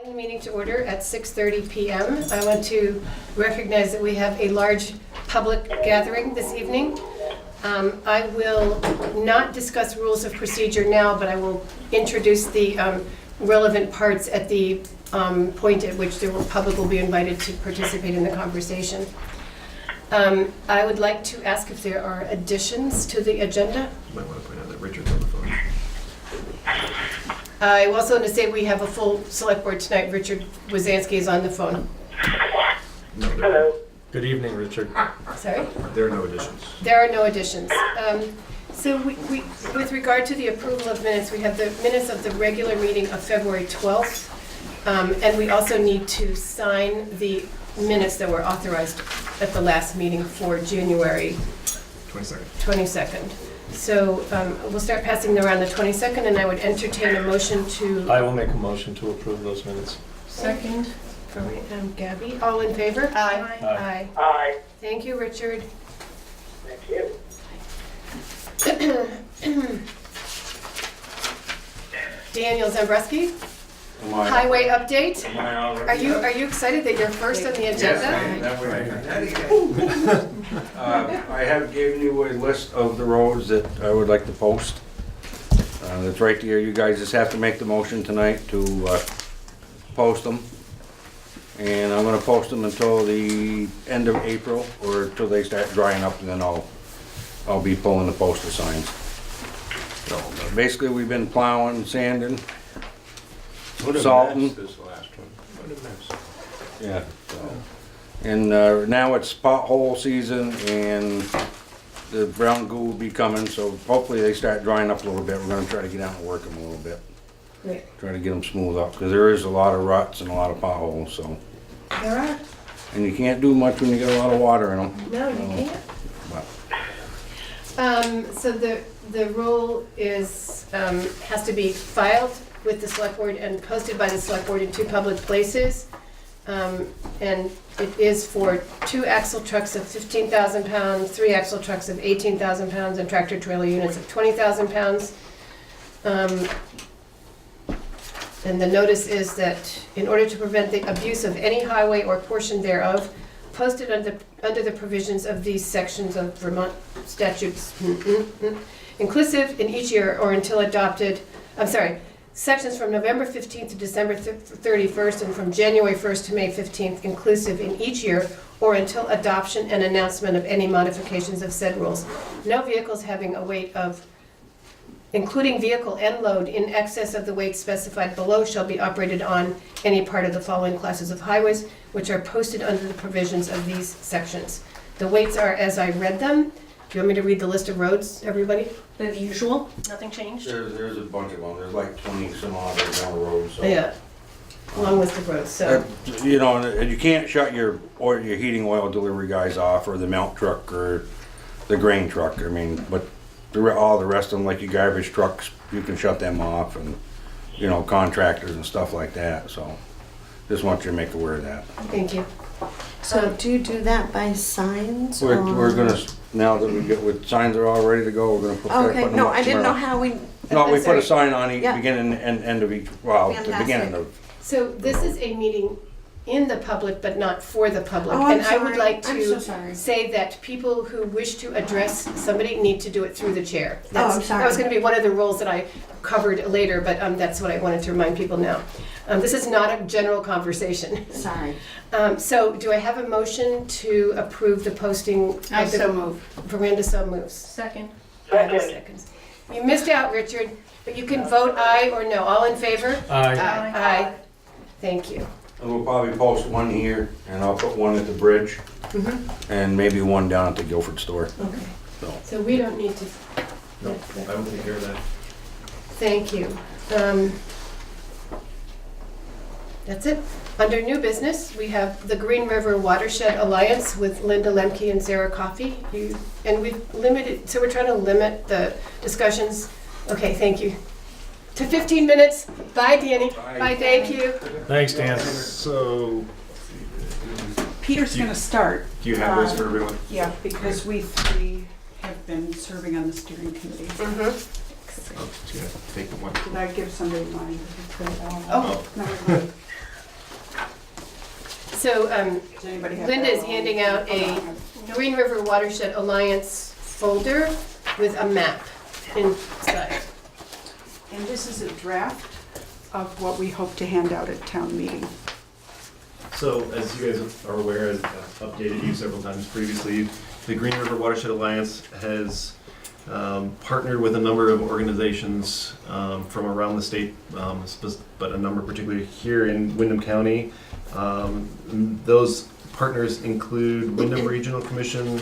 The meeting to order at 6:30 p.m. I want to recognize that we have a large public gathering this evening. I will not discuss rules of procedure now, but I will introduce the relevant parts at the point at which the public will be invited to participate in the conversation. I would like to ask if there are additions to the agenda. You might want to point out that Richard's on the phone. I also want to say we have a full select board tonight. Richard Wazanski is on the phone. No, Hello. Good evening, Richard. Sorry? There are no additions. There are no additions. So we, with regard to the approval of minutes, we have the minutes of the regular meeting of February 12th. And we also need to sign the minutes that were authorized at the last meeting for January 22nd. So we'll start passing them around the 22nd, and I would entertain a motion to... I will make a motion to approve those minutes. Second from Gabby. All in favor? Aye. Aye. Hi. Thank you, Richard. Thank you. Daniel Zambreski, highway update. Are you excited that you're first on the agenda? I have given you a list of the roads that I would like to post. That's right there. You guys just have to make the motion tonight to post them. And I'm gonna post them until the end of April or until they start drying up, and then I'll be pulling the poster signs. So basically, we've been plowing, sanding, salting. This last one. What a mess. Yeah, so, and now it's pothole season and the brown goo will be coming, so hopefully they start drying up a little bit. We're gonna try to get out and work them a little bit. Great. Try to get them smooth up, because there is a lot of ruts and a lot of potholes, so. There are. And you can't do much when you get a lot of water in them. No, you can't. But So the rule is, has to be filed with the select board and posted by the select board in 2 public places. And it is for 2 axle trucks of 15,000 pounds, 3 axle trucks of 18,000 pounds, and tractor trailer units of 20,000 pounds. And the notice is that in order to prevent the abuse of any highway or portion thereof, posted under the provisions of these sections of Vermont statutes, inclusive in each year or until adopted, sections from November 15th to December 31st and from January 1st to May 15th, inclusive in each year or until adoption and announcement of any modifications of said rules. No vehicles having a weight of, including vehicle and load, in excess of the weight specified below shall be operated on any part of the following classes of highways, which are posted under the provisions of these sections. The weights are as I read them. Do you want me to read the list of roads, everybody? The usual? Nothing changed? there's a bunch of them. There's like 20 some odd down the road, so. Yeah, long list of roads, so. You know, and you can't shut your heating oil delivery guys off, or the melt truck, or the grain truck. I mean, but all the rest of them, like your garbage trucks, you can shut them off, and, you know, contractors and stuff like that, so. Just want you to make aware of that. Thank you. So do you do that by signs? We're or- gonna, now that we get, with signs are all ready to go, we're gonna start Okay, putting them no, up I didn't know tomorrow. how we, No, we put Sorry. a sign on each, Yeah. beginning and end of each, well, the Fantastic. beginning of. So this is a meeting in the public, but not for the public. Oh, I'm And I would sorry. like I'm so to sorry. say that people who wish to address somebody need to do it through the chair. I'm That sorry. was gonna be one of the rules that I covered later, but that's what I wanted to remind people now. This is not a general conversation. sorry. So do I have a motion to approve the posting? I so move. Miranda so moves. Second. Miranda Second. seconds. You missed out, Richard, but you can vote aye or no. All in favor? Aye. Aye. Thank you. And we'll probably post one here, and I'll put one at the bridge, and maybe one down at the Guilford store. Okay. So we don't need to. No, I will take care of that. Thank you. That's it. Under new business, we have the Green River Watershed Alliance with Linda Lemke and Sarah Coffey. And we've limited, so we're trying to limit the discussions. Okay, thank you. To 15 minutes. Bye, Danny. Bye, thank you. Thanks, Dan. So, Peter's going to start. do you have those for everyone? Yeah, because we 3 have been serving on the steering committee. Oh, do you have to take the one? Did I give somebody mine? Oh. Never mind. So Does anybody have Linda that? is handing out a Green River Watershed Alliance folder with a map inside. And this is a draft of what we hope to hand out at town meeting. So, as you guys are aware, I've updated you several times previously, the Green River Watershed Alliance has partnered with a number of organizations from around the state, but a number particularly here in Windham County. Those partners include Windham Regional Commission,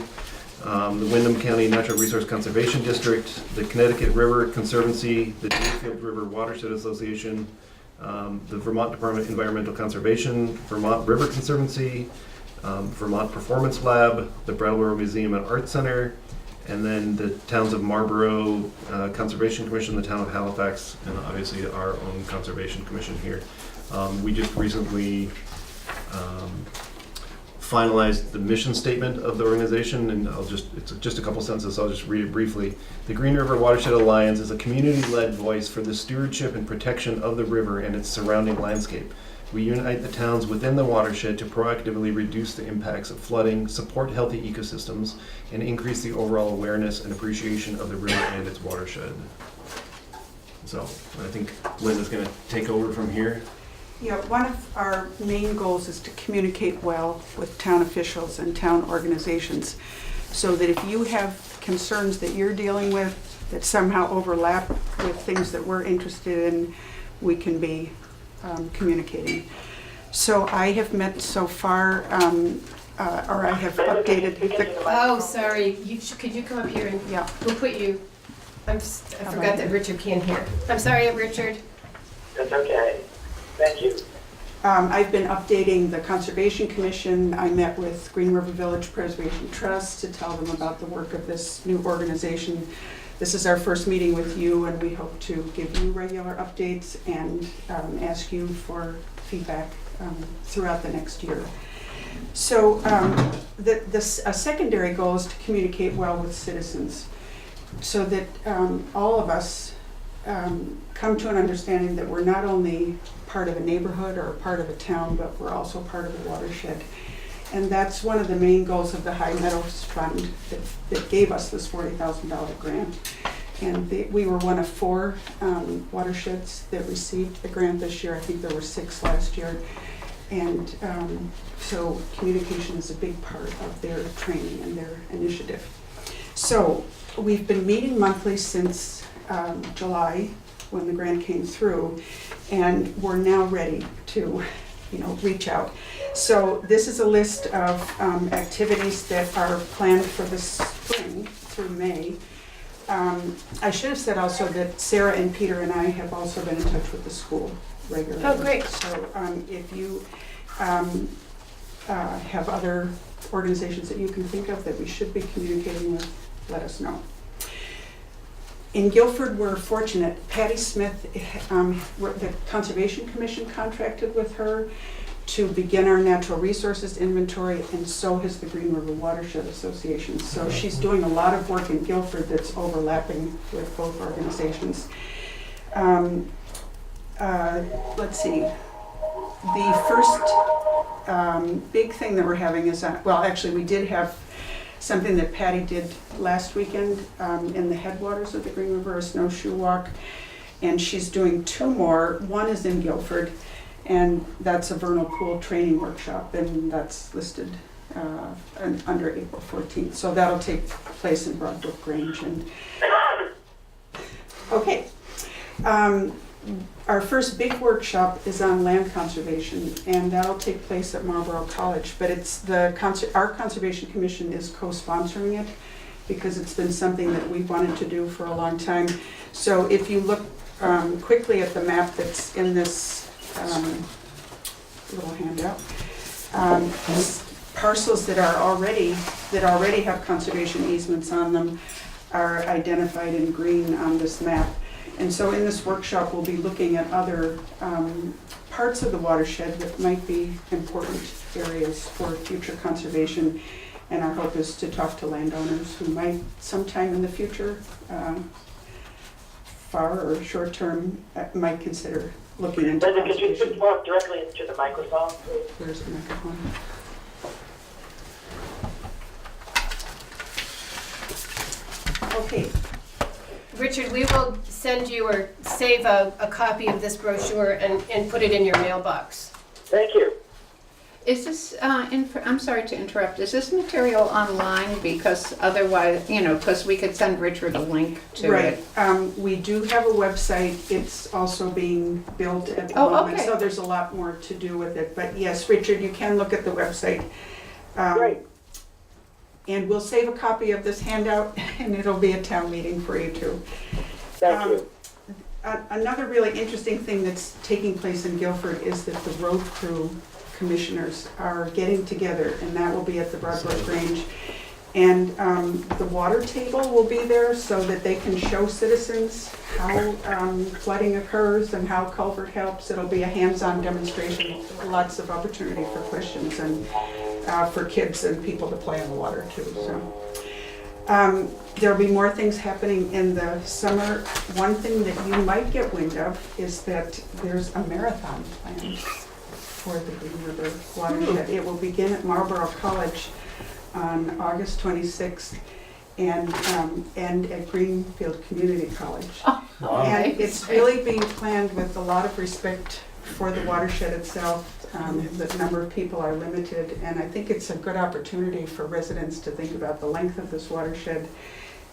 the Windham County Natural Resource Conservation District, the Connecticut River Conservancy, the Deerfield River Watershed Association, the Vermont Department of Environmental Conservation, Vermont River Conservancy, Vermont Performance Lab, the Brattleboro Museum and Art Center, and then the towns of Marlborough Conservation Commission, the town of Halifax, and obviously our own Conservation Commission here. We just recently finalized the mission statement of the organization, and it's just a couple sentences, so I'll just read it briefly. The Green River Watershed Alliance is a community-led voice for the stewardship and protection of the river and its surrounding landscape. We unite the towns within the watershed to proactively reduce the impacts of flooding, support healthy ecosystems, and increase the overall awareness and appreciation of the river and its watershed. So I think Linda's going to take over from here. Yeah, one of our main goals is to communicate well with town officials and town organizations, so that if you have concerns that you're dealing with that somehow overlap with things that we're interested in, we can be communicating. So I have met so far, or I have updated the, Oh, sorry, could you come up here and, yeah, we'll put you, I forgot that Richard can't hear. I'm sorry, Richard. That's okay. Thank you. I've been updating the Conservation Commission. I met with Green River Village Preservation Trust to tell them about the work of this new organization. This is our first meeting with you, and we hope to give you regular updates and ask you for feedback throughout the next year. So a secondary goal is to communicate well with citizens, so that all of us come to an understanding that we're not only part of a neighborhood or part of a town, but we're also part of a watershed. And that's one of the main goals of the High Meadows Fund that gave us this $40,000 grant. And we were one of 4 watersheds that received the grant this year. I think there were 6 last year. And so communication is a big part of their training and their initiative. So we've been meeting monthly since July, when the grant came through, and we're now ready to, reach out. So this is a list of activities that are planned for the spring through May. I should have said also that Sarah and Peter and I have also been in touch with the school regularly. Oh, great. So if you have other organizations that you can think of that we should be communicating with, let us know. In Guilford, we're fortunate. Patty Smith, the Conservation Commission contracted with her to begin our natural resources inventory, and so has the Green River Watershed Association. So she's doing a lot of work in Guilford that's overlapping with both organizations. Let's see. The first big thing that we're having is, well, actually we did have something that Patty did last weekend in the headwaters of the Green River, a snowshoe walk, and she's doing 2 more. One is in Guilford, and that's a vernal pool training workshop, and that's listed under April 14th. So that'll take place in Broadbrook Grange. And okay. Our first big workshop is on land conservation, and that'll take place at Marlborough College. But it's our Conservation Commission is co-sponsoring it because it's been something that we've wanted to do for a long time. So if you look quickly at the map that's in this little handout, parcels that already have conservation easements on them are identified in green on this map. And so in this workshop, we'll be looking at other parts of the watershed that might be important areas for future conservation. And our hope is to talk to landowners who might sometime in the future, far or short term, might consider looking into Linda, could you conservation. talk directly into the microphone, please? Where's the microphone? Okay, Richard, we will send you or save a copy of this brochure and put it in your mailbox. Thank you. Is this, I'm sorry to interrupt, is this material online? Because otherwise, because we could send Richard a link to right. it. We do have a website. It's also being built at the Oh, moment, okay. so there's a lot more to do with it. But yes, Richard, you can look at the website. Great. And we'll save a copy of this handout, and it'll be a town meeting for you too. Thank you. Another really interesting thing that's taking place in Guilford is that the road crew commissioners are getting together, and that will be at the Broadbrook Grange. And the water table will be there so that they can show citizens how flooding occurs and how culvert helps. It'll be a hands-on demonstration, lots of opportunity for questions and for kids and people to play on the water too. So there'll be more things happening in the summer. One thing that you might get wind of is that there's a marathon planned for the Green River watershed. It will begin at Marlborough College on August 26th and end at Greenfield Community College. And it's really being planned with a lot of respect for the watershed itself. The number of people are limited, and I think it's a good opportunity for residents to think about the length of this watershed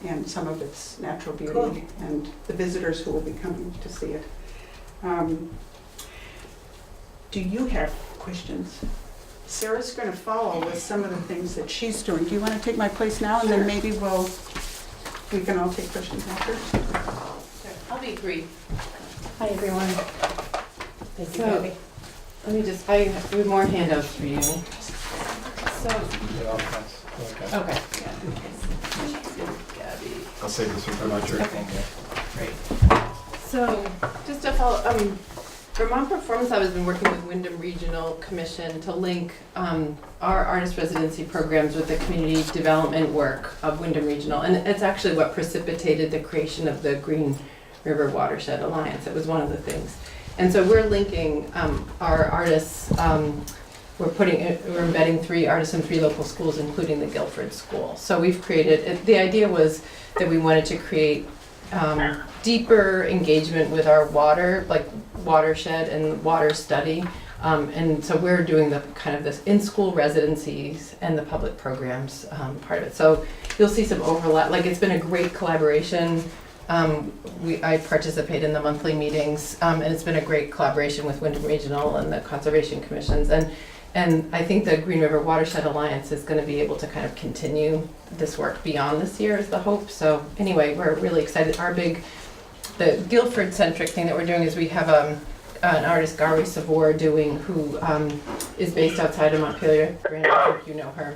and some of its natural beauty, Cool. and the visitors who will be coming to see it. Do you have questions? Sarah's going to follow with some of the things that she's doing. Do you want to take my place now, and then maybe we can all take questions after? I'll be brief. Hi, everyone. Thank you, So- Gabby. Let me just, I have more handouts for you. So, Okay. okay. I'll save this one for my turn. Great. So, just to follow, Vermont Performance Lab has been working with Wyndham Regional Commission to link our artist residency programs with the community development work of Wyndham Regional. And it's actually what precipitated the creation of the Green River Watershed Alliance. It was one of the things. And so we're linking our artists, we're embedding 3 artists in 3 local schools, including the Guilford School. So we've created, the idea was that we wanted to create deeper engagement with our watershed and water study. And so we're doing the kind of this in-school residencies and the public programs part of it. So you'll see some overlap, like it's been a great collaboration. I participate in the monthly meetings, and it's been a great collaboration with Wyndham Regional and the Conservation Commissions. And I think the Green River Watershed Alliance is going to be able to kind of continue this work beyond this year is the hope. So anyway, we're really excited. The Guilford-centric thing that we're doing is we have an artist, Gary Savor, who is based outside of Montpelier. Brandon, I think you know her.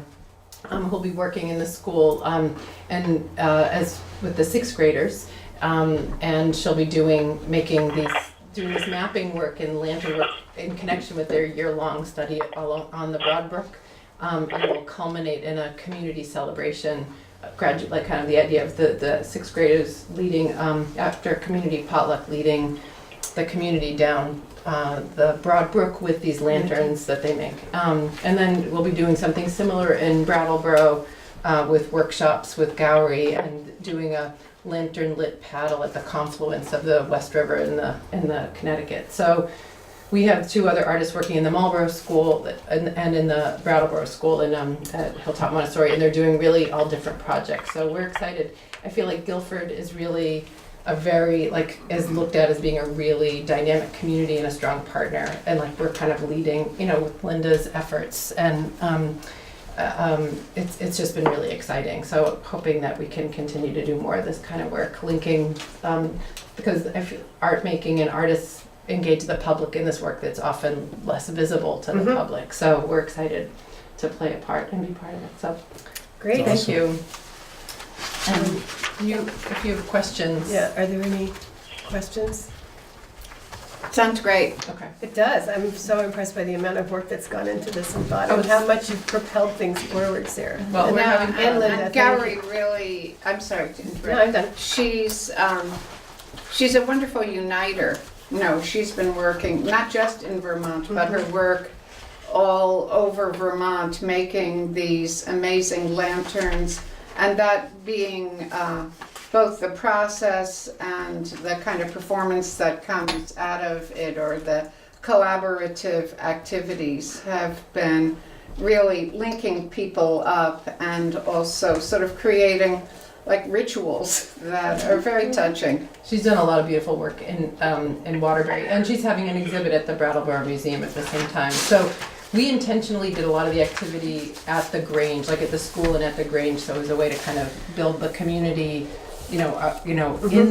Who'll be working in the school and as with the 6th graders, and she'll be doing this mapping work and lantern work in connection with their year-long study on the Broadbrook, and it will culminate in a community celebration, like kind of the idea of the 6th graders leading after community potluck, leading the community down the Broadbrook with these lanterns that they make. And then we'll be doing something similar in Brattleboro with workshops with Gowrie and doing a lantern lit paddle at the confluence of the West River and the Connecticut. So we have 2 other artists working in the Marlborough School and in the Brattleboro School at Hilltop Montessori, and they're doing really all different projects. So we're excited. I feel like Guilford is really is looked at as being a really dynamic community and a strong partner, and we're kind of leading, with Linda's efforts, and it's just been really exciting. So hoping that we can continue to do more of this kind of work, linking, because I feel art making and artists engage the public in this work that's often less visible to the public. So we're excited to play a part and be part of it. So Great. thank you. And if you have questions. Yeah, are there any questions? Sounds great. Okay. It does. I'm so impressed by the amount of work that's gone into this and thought, Oh, and how much you've propelled things forward, Sarah. Well, we're having and Linda, And thank Gowrie I'm sorry to interrupt. No, I'm done. She's a wonderful uniter No, she's been working, not just in Vermont, but her work all over Vermont, making these amazing lanterns, and that being both the process and the kind of performance that comes out of it, or the collaborative activities, have been really linking people up and also sort of creating like rituals that are very touching. She's done a lot of beautiful work in Waterbury, and she's having an exhibit at the Brattleboro Museum at the same time. So we intentionally did a lot of the activity at the Grange, like at the school and at the Grange, so it was a way to kind of build the community, in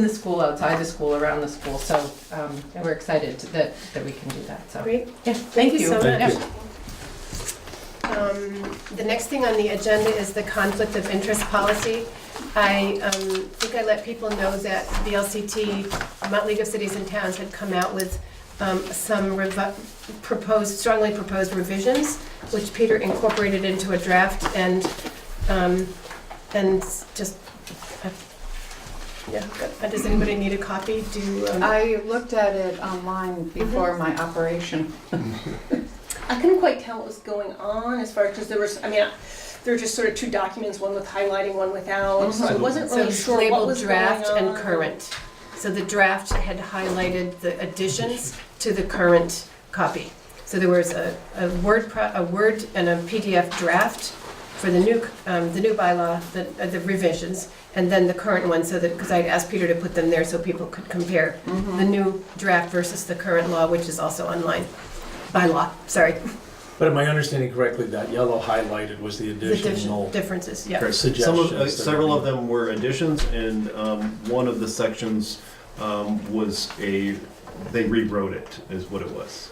the school, outside the school, around the school. So and we're excited that we can do that. So Great. yeah, Thank you so Thank much. you. The next thing on the agenda is the conflict of interest policy. I think I let people know that VLCT, Vermont League of Cities and Towns, had come out with some strongly proposed revisions, which Peter incorporated into a draft, and just, yeah, does anybody need a copy? I looked at it online before my operation. I couldn't quite tell what was going on as far as, because there were just sort of two documents, one with highlighting, one without, so I wasn't So really it's sure what labeled was draft going and on. current. So the draft had highlighted the additions to the current copy. So there was a Word and a PDF draft for the new bylaw, the revisions, and then the current one, so that, because I'd asked Peter to put them there so people could compare the new draft versus the current law, which is also online. Bylaw, sorry. But am I understanding correctly that yellow highlighted was the The additional differences, yeah. suggestions? Several of them were additions, and one of the sections was they rewrote it, is what it was.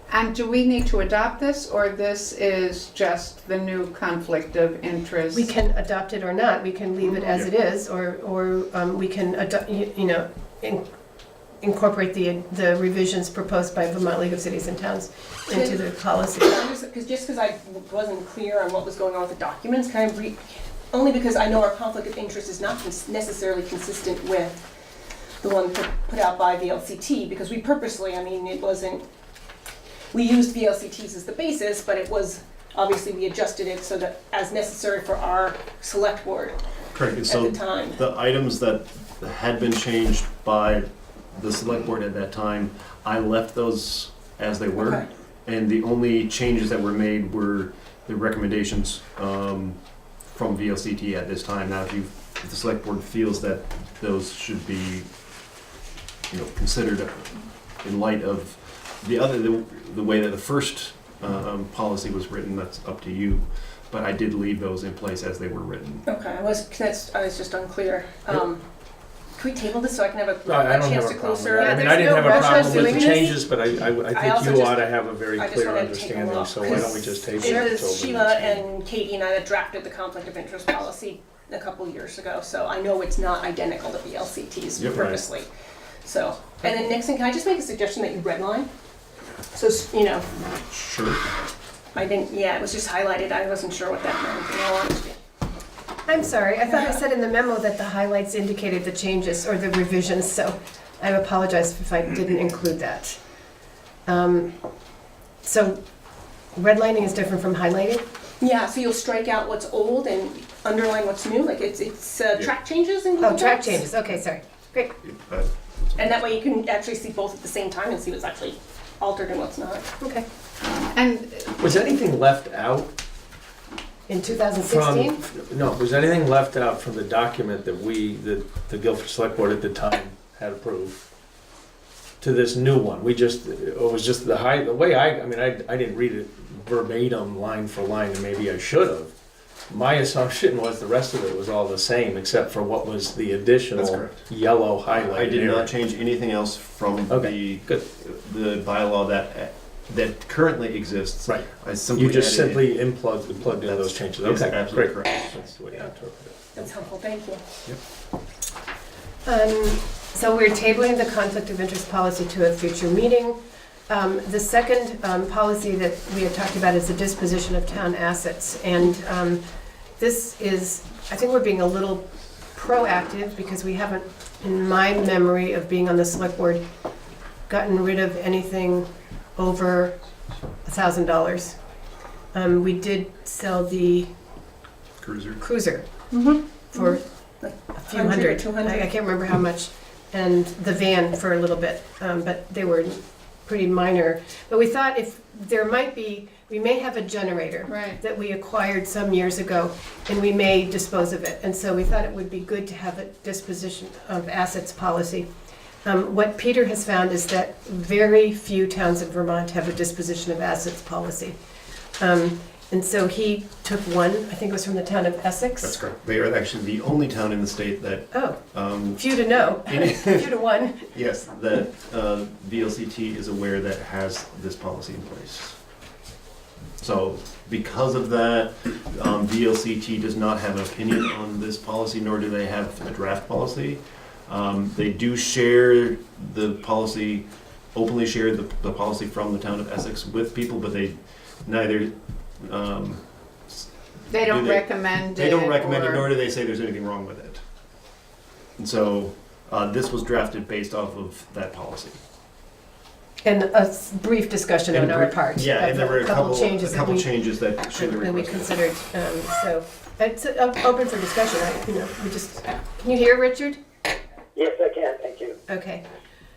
And do we need to adopt this, or this is just the new conflict of interest? We can adopt it or not. We can leave it as it is, or we can incorporate the revisions proposed by Vermont League of Cities and Towns into the policy. Because I wasn't clear on what was going on with the documents, only because I know our conflict of interest is not necessarily consistent with the one put out by VLCT, because we purposely, we used VLCTs as the basis, but it was, obviously we adjusted it so that as necessary for our select board Correct. at So the time. the items that had been changed by the select board at that time, I left those as they were. Okay. And the only changes that were made were the recommendations from VLCT at this time. Now, if the select board feels that those should be, considered in light of the way that the first policy was written, that's up to you. But I did leave those in place as they were written. Okay, I was just unclear. Can we table this so I can have a I don't have chance a to problem with closer? that. I mean, there's I didn't no have a rush problem on with doing the this. changes, but I also think you just- ought to have a very I just clear wanted to take a understanding, look, so why don't we just table It it was until the Sheila next meeting? and Katie and I that drafted the conflict of interest policy a couple years ago, so I know it's not identical to VLCT's Yep. purposely. So, and then next thing, can I just make a suggestion that you redline? So, Sure. it was just highlighted, I wasn't sure what that meant, in all honesty. I'm sorry, I thought I said in the memo that the highlights indicated the changes or the revisions, so I apologize if I didn't include that. So redlining is different from highlighting? Yeah, so you'll strike out what's old and underline what's new, like it's track changes in Google Oh, track Docs. changes, okay, sorry. Great. And that way you can actually see both at the same time and see what's actually altered and what's not. Okay. And Was anything left out In from, 2016? no, was anything left out from the document that the Guilford Selectboard at the time had approved to this new one? It was just the way I didn't read it verbatim, line for line, and maybe I should have. My assumption was the rest of it was all the same, except for what was the That's additional correct. yellow highlight. I did area. not change anything else from Okay, good. the bylaw that currently exists. Right. I simply You just added simply plugged in That's- those changes. is Okay, absolutely great. correct. That's the way I interpret it. That's helpful, thank you. So we're tabling the conflict of interest policy to a future meeting. The second policy that we had talked about is the disposition of town assets. And this is, I think we're being a little proactive because we haven't, in my memory of being on the select board, gotten rid of anything over $1,000. We did sell the cruiser for a few 100 or hundred. 200. I can't remember how much, and the van for a little bit, but they were pretty minor. But we thought if there might be, we may have a generator Right. that we acquired some years ago, and we may dispose of it. And so we thought it would be good to have a disposition of assets policy. What Peter has found is that very few towns in Vermont have a disposition of assets policy. And so he took one, I think it was from the town of Essex. That's correct. They are actually the only town in the state that, Oh, um, few to know, in- few to one. yes, that VLCT is aware that has this policy in place. So because of that, VLCT does not have an opinion on this policy, nor do they have a draft policy. They do share the policy, openly share the policy from the town of Essex with people, but they neither, They don't Do they- recommend it. they don't recommend it, or- nor do they say there's anything wrong with it. And so, this was drafted based off of that policy. And a brief discussion on And our brief- part. Yeah, of and there were a couple changes that we changes that should have that we requested. considered, so, it's open for discussion, we just, can you hear, Richard? Yes, I can, thank you. Okay,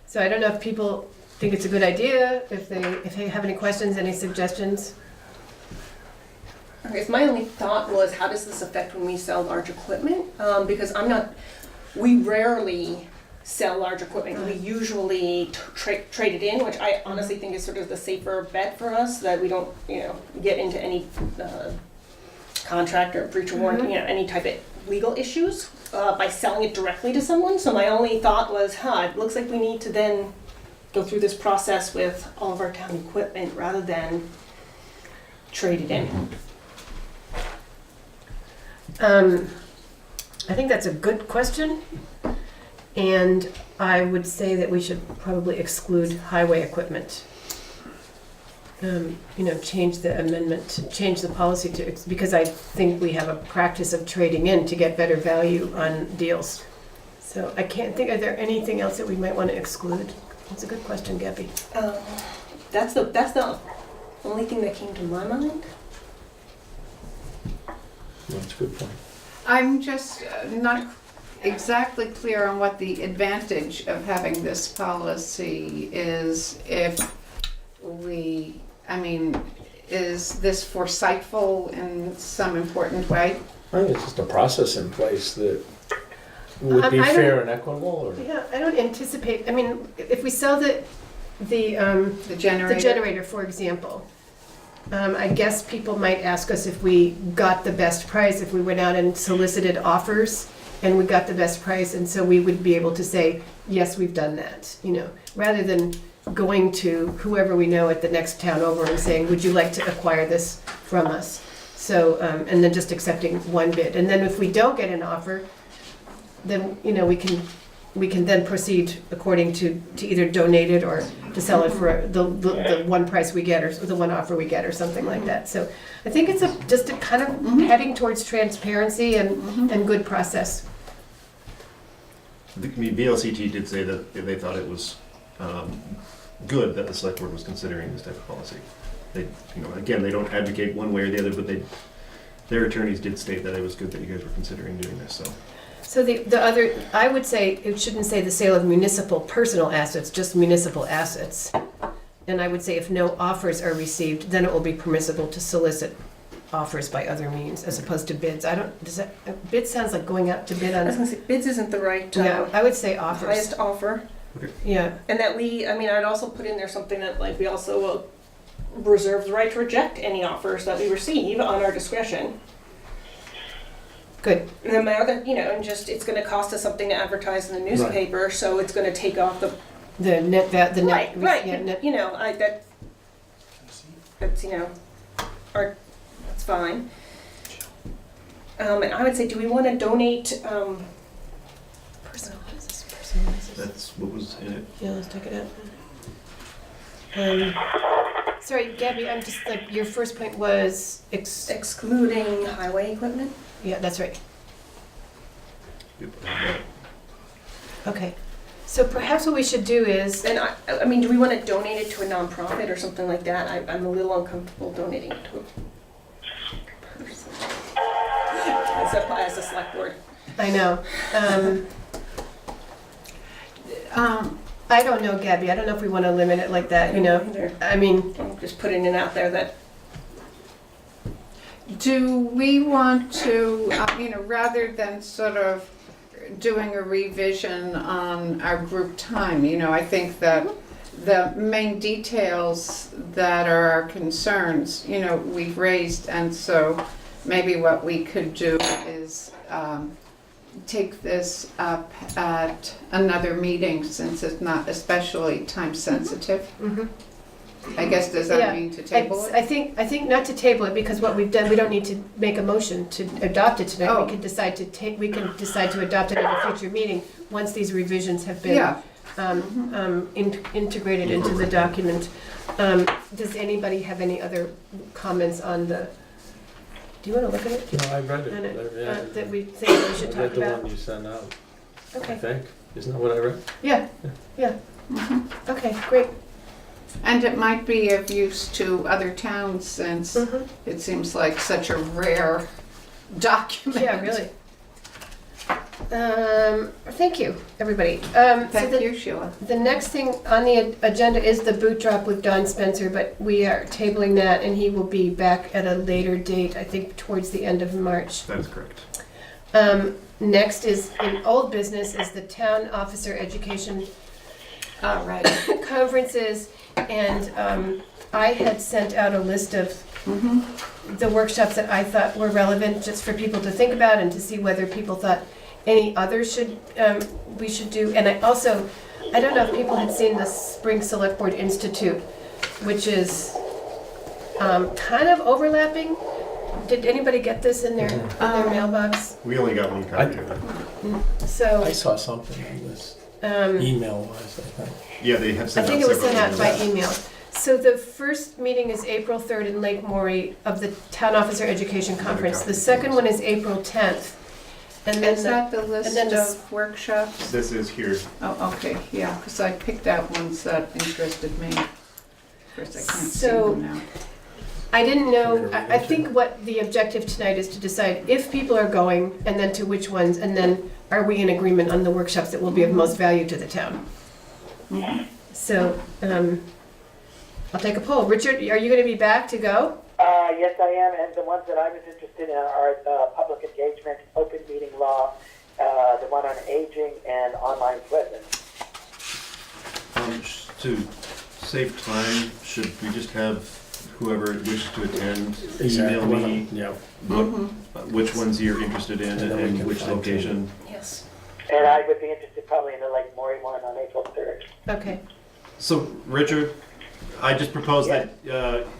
so I don't know if people think it's a good idea, if they have any questions, any suggestions? Okay, so my only thought was, how does this affect when we sell large equipment? Because we rarely sell large equipment. We usually trade it in, which I honestly think is sort of the safer bet for us, that we don't, get into any contract or breach of warranty, any type of legal issues by selling it directly to someone. So my only thought was, it looks like we need to then go through this process with all of our town equipment rather than trade it in. I think that's a good question, and I would say that we should probably exclude highway equipment. Change the amendment, change the policy to, because I think we have a practice of trading in to get better value on deals. So I can't think, are there anything else that we might want to exclude? That's a good question, Gabby. That's the only thing that came to my mind. That's a good point. I'm just not exactly clear on what the advantage of having this policy is is this foresightful in some important way? I think it's just a process in place that would be I don't- fair and equitable, or? Yeah, I don't anticipate, if we sell the The generator? The generator, for example. I guess people might ask us if we got the best price, if we went out and solicited offers and we got the best price, and so we would be able to say, yes, we've done that, rather than going to whoever we know at the next town over and saying, would you like to acquire this from us? So, and then just accepting one bid. And then if we don't get an offer, then, we can then proceed according to either donate it or to sell it for the one price we get or the one offer we get or something like that. So I think it's just a kind of heading towards transparency and good process. VLCT did say that they thought it was good that the select board was considering this type of policy. They, again, they don't advocate one way or the other, but their attorneys did state that it was good that you guys were considering doing this, so. So the other, I would say, it shouldn't say the sale of municipal personal assets, just municipal assets. And I would say if no offers are received, then it will be permissible to solicit offers by other means as opposed to bids. Bid sounds like going out to bid I was on, gonna say, bids isn't the right, yeah, I would say offers. highest offer. Yeah, And that I'd also put in there something that we also reserve the right to reject any offers that we receive on our discretion. good. And then my other, and just, it's gonna cost us something to advertise in the newspaper, so it's gonna take off the. The net, the net. Right, yeah, net- that's, that's fine. And I would say, do we wanna donate, Personal, what is this? Personal license? That's what was in it. Yeah, let's take it out. Sorry, Gabby, I'm just your first point was excluding highway equipment? yeah, that's right. Okay, so perhaps what we should do is, And I mean, do we want to donate it to a nonprofit or something like that? I'm a little uncomfortable donating it to a person. As a select board. I know, I don't know, Gabby, I don't know if we want to limit it like that, you know? Either. I mean, I'm just putting it out there that, Do we want to, rather than sort of doing a revision on our group time, I think that the main details that are our concerns, we've raised, and so maybe what we could do is take this up at another meeting, since it's not especially time sensitive. mhm. I guess, does Yeah. that mean to table it? I think not to table it, because what we've done, we don't need to make a motion to adopt it tonight. Oh. We can decide to adopt it at a future meeting, once these revisions have been Yeah. integrated into the document. Does anybody have any other comments on the, do you want to look at it? No, I read On it, it. that we think we should I talk read the about? one you sent out, I Okay, think. Isn't that what I read? yeah, Mhm. okay, great. And it might be of use to other towns, since Mhm. it seems like such a rare document. Yeah, really. Thank you, everybody. So Thank you, Sheila. the next thing on the agenda is the boot drop with Don Spencer, but we are tabling that, and he will be back at a later date, I think towards the end of March. That is correct. Next is, in old business, is the town officer education All right. conferences, and I had sent out a list of Mhm. the workshops that I thought were relevant, just for people to think about and to see whether people thought any others we should do. And I don't know if people had seen the Spring Select Board Institute, which is kind of overlapping. Did anybody get this in their mailbox? We only got one copy of it. So, I saw something on this, I email-wise, I think. Yeah, they have sent out think it was several sent out by emails. email. So the first meeting is April 3rd in Lake Maury of the Town Officer Education Conference. The second one is April 10th. And then Is that the list then the- of workshops? This is here. Oh, okay, yeah, because I picked out ones that interested me. Of course, I can't see So- them now. I didn't know, I think what the objective tonight is to decide if people are going, and then to which ones, and then are we in agreement on the workshops that will be of most value to the town? So, I'll take a poll. Richard, are you gonna be back to go? Yes, I am, and the ones that I was interested in are public engagement, open meeting law, the one on aging, and online presence. To save time, should we just have whoever wishes to attend email me Yeah. which ones you're interested in And then we and can which fine-tune. location? yes. And I would be interested probably in the Lake Maury one on April 3rd. Okay, So, Richard, I just propose that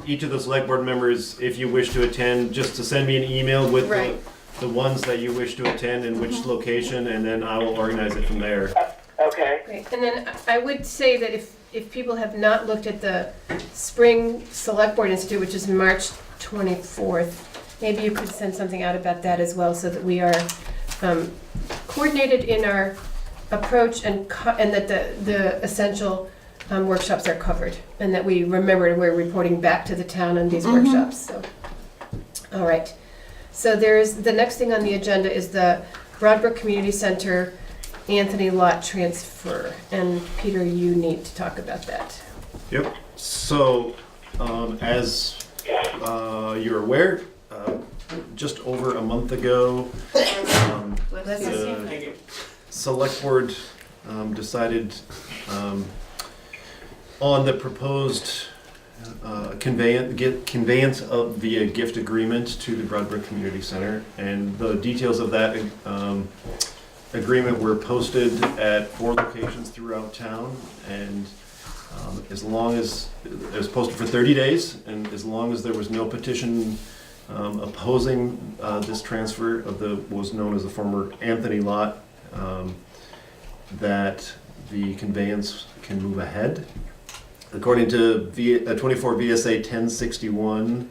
each of the select board members, if you wish to attend, just to send me an email with Right. the ones that you wish to attend and which location, and then I will organize it from there. Okay. great. And then I would say that if people have not looked at the Spring Select Board Institute, which is March 24th, maybe you could send something out about that as well, so that we are coordinated in our approach, and that the essential workshops are covered, and that we remember we're reporting back to the town on these workshops, so. All right, so the next thing on the agenda is the Broadbrook Community Center Anthony Lot transfer, and Peter, you need to talk about that. Yep. So, as you're aware, just over a month ago, Bless the select board decided on the proposed conveyance of via gift agreement to the Broadbrook Community Center, and the details of that agreement were posted at 4 locations throughout town, and as long as it was posted for 30 days, and as long as there was no petition opposing this transfer of what was known as the former Anthony Lot, that the conveyance can move ahead. According to 24 VSA 1061,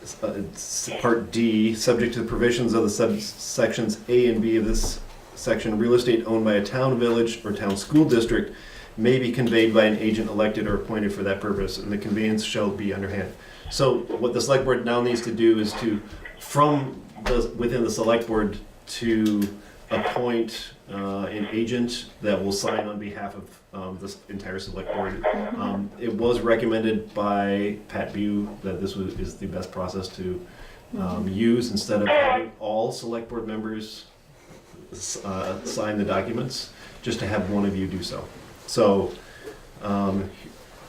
it's Part D, subject to the provisions of the subsections A and B of this section, real estate owned by a town, village, or town school district may be conveyed by an agent elected or appointed for that purpose, and the conveyance shall be underhand. So what the select board now needs to do is to, within the select board, to appoint an agent that will sign on behalf of this entire select board. It was recommended by Pat Bew that this is the best process to use, instead of having all select board members sign the documents, just to have one of you do so. So,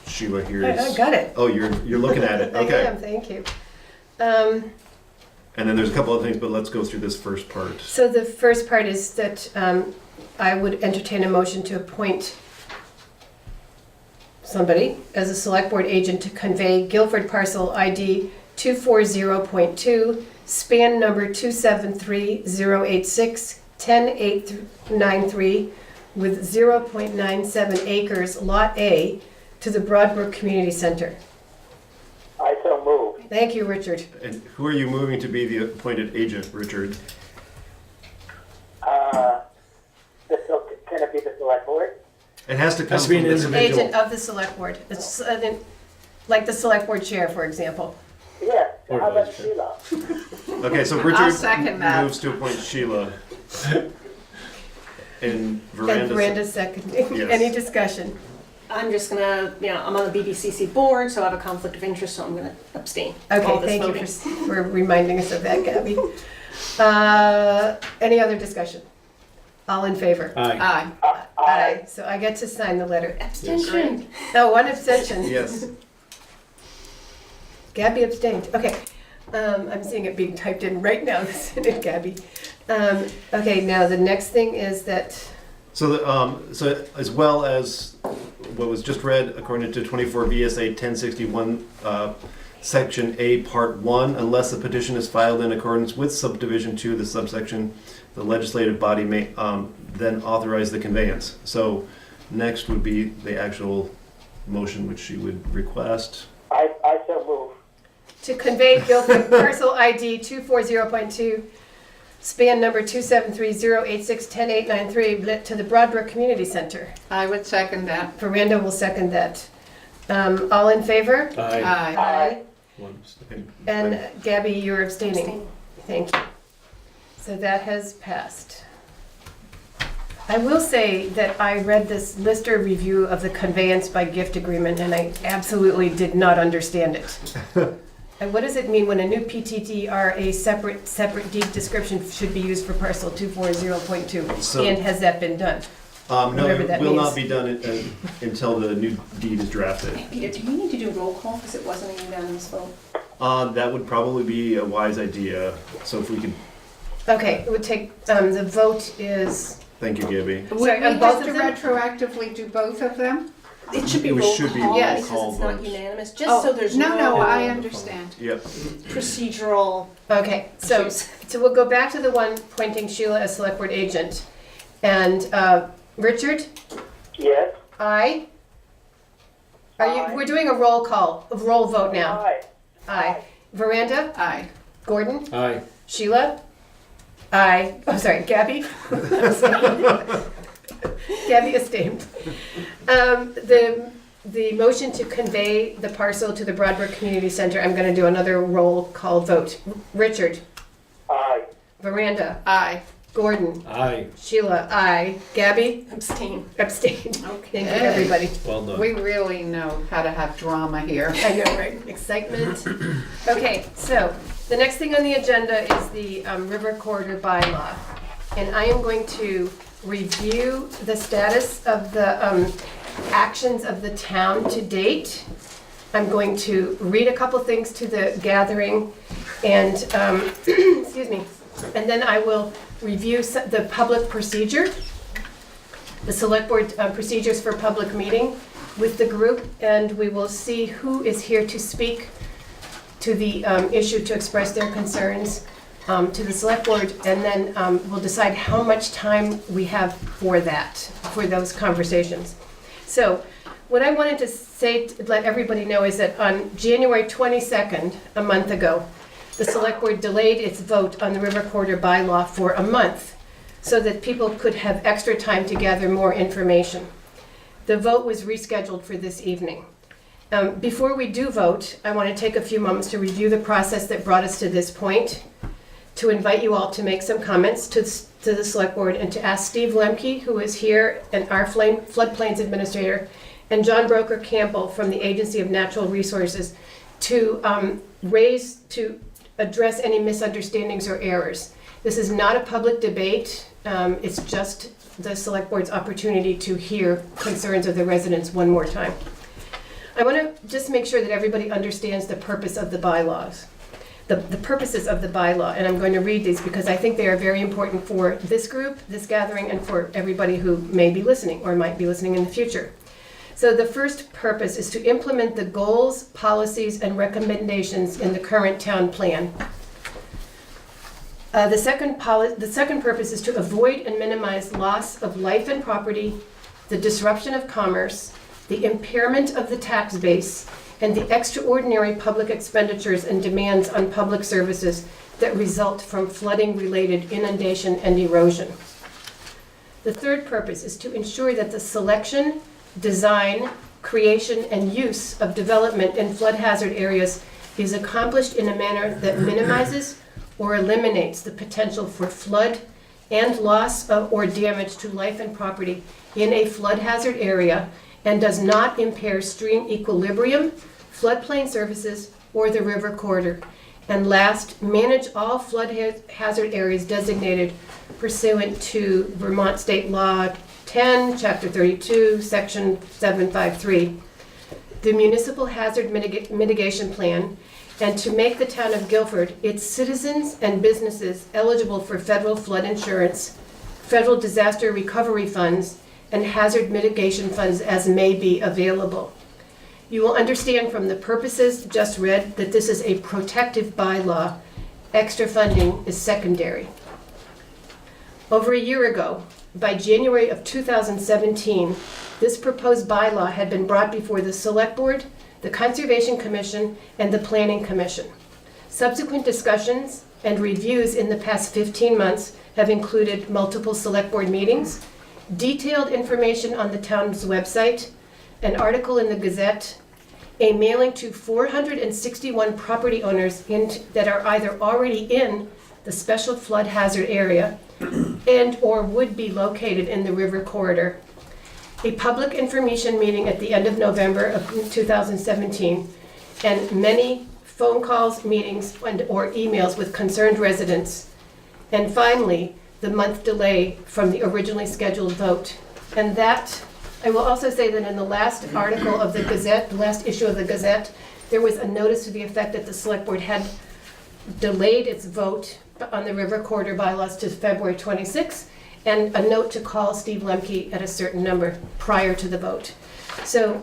Sheila here is. I got it. Oh, you're looking at it. Okay. I am, thank you. And then there's a couple other things, but let's go through this first part. So the first part is that I would entertain a motion to appoint somebody as a select board agent to convey Guilford parcel ID 240.2, span number 273-086-10893 with 0.97 acres, Lot A, to the Broadbrook Community Center. I so move. Thank you, Richard. And who are you moving to be the appointed agent, Richard? Can it be the select board? It has to come Has to be from an this. individual. Agent of the select board. It's like the select board chair, for example. Yeah, Or how about vice chair. Sheila? Okay, so I'll Richard second that. moves to appoint Sheila. And And Veranda. Miranda's seconding. Yes. Any discussion? I'm just gonna, I'm on the BBCC board, so I have a conflict of interest, so I'm gonna abstain from all Okay, this thank you voting. for reminding us of that, Gabby. Any other discussion? All in favor? Aye. Aye. So I get to sign the letter. Abstention. Oh, one abstention. Yes. Gabby abstained. Okay. I'm seeing it being typed in right now, isn't it, Gabby? Okay, now the next thing is that, So as well as what was just read, according to 24 VSA 1061, Section A, Part 1, unless the petition is filed in accordance with Subdivision 2, the subsection, the legislative body may then authorize the conveyance. So next would be the actual motion which she would request. I so move. to convey Guilford parcel ID 240.2, span number 273-086-10893 to the Broadbrook Community Center. I would second that. Veranda will second that. All in favor? Aye. Aye. One abstain. And Gabby, you're abstaining. Abstain. Thank you. So that has passed. I will say that I read this Lister review of the conveyance by gift agreement, and I absolutely did not understand it. And what does it mean when a new PTTR, separate deed description should be used for parcel 240.2? So- And has that been done? No, Whatever it that will means. not be done until the new deed is drafted. Peter, do we need to do roll call, because it wasn't a unanimous vote? That would probably be a wise idea. So if we could, Okay, it would take, the vote is, thank you, Gabby. Would Sorry, we on both have to of them? retroactively do both of them? It should be It roll call, should be roll because call it's not votes. unanimous, just so there's no No, I understand. Yep. procedural okay, so, issues. so we'll go back to the one appointing Sheila as select board agent. And, Richard? Yes? Aye? Aye. We're doing a roll call, a roll vote now. Aye. Aye. Veranda? Aye. Gordon? Aye. Sheila? Aye. Oh, sorry, Gabby? Gabby abstained. The motion to convey the parcel to the Broadbrook Community Center, I'm gonna do another roll call vote. Richard? Aye. Veranda? Aye. Gordon? Aye. Sheila? Aye. Gabby? Abstain. Abstained. Okay. Thank you, everybody. Well done. We really know how to have drama here. I know, right? Excitement. Okay, so the next thing on the agenda is the River Corridor Bylaw. And I am going to review the status of the actions of the town to date. I'm going to read a couple things to the gathering and, excuse me, and then I will review the public procedure, the select board procedures for public meeting with the group, and we will see who is here to speak to the issue, to express their concerns to the select board, and then we'll decide how much time we have for that, for those conversations. So what I wanted to say, to let everybody know, is that on January 22nd, a month ago, the select board delayed its vote on the river corridor bylaw for a month so that people could have extra time to gather more information. The vote was rescheduled for this evening. Before we do vote, I want to take a few moments to review the process that brought us to this point, to invite you all to make some comments to the select board, and to ask Steve Lemke, who is here, and our floodplains administrator, and John Broker Campbell from the Agency of Natural Resources to address any misunderstandings or errors. This is not a public debate. It's just the select board's opportunity to hear concerns of the residents one more time. I want to just make sure that everybody understands the purpose of the bylaws, the purposes of the bylaw, and I'm going to read these because I think they are very important for this group, this gathering, and for everybody who may be listening or might be listening in the future. So the first purpose is to implement the goals, policies, and recommendations in the current town plan. The second purpose is to avoid and minimize loss of life and property, the disruption of commerce, the impairment of the tax base, and the extraordinary public expenditures and demands on public services that result from flooding-related inundation and erosion. The third purpose is to ensure that the selection, design, creation, and use of development in flood hazard areas is accomplished in a manner that minimizes or eliminates the potential for flood and loss of or damage to life and property in a flood hazard area, and does not impair stream equilibrium, floodplain services, or the river corridor. And last, manage all flood hazard areas designated pursuant to Vermont State Law 10, Chapter 32, Section 753, the Municipal Hazard Mitigation Plan, and to make the town of Guilford, its citizens and businesses eligible for federal flood insurance, federal disaster recovery funds, and hazard mitigation funds as may be available. You will understand from the purposes just read that this is a protective bylaw. Extra funding is secondary. Over a year ago, by January of 2017, this proposed bylaw had been brought before the Select Board, the Conservation Commission, and the Planning Commission. Subsequent discussions and reviews in the past 15 months have included multiple Select Board meetings, detailed information on the town's website, an article in the Gazette, a mailing to 461 property owners that are either already in the special flood hazard area and or would be located in the river corridor, a public information meeting at the end of November of 2017, and many phone calls, meetings, or emails with concerned residents. And finally, the month delay from the originally scheduled vote. And that, I will also say that in the last article of the Gazette, the last issue of the Gazette, there was a notice to the effect that the Select Board had delayed its vote on the river corridor bylaws to February 26th, and a note to call Steve Lemke at a certain number prior to the vote. So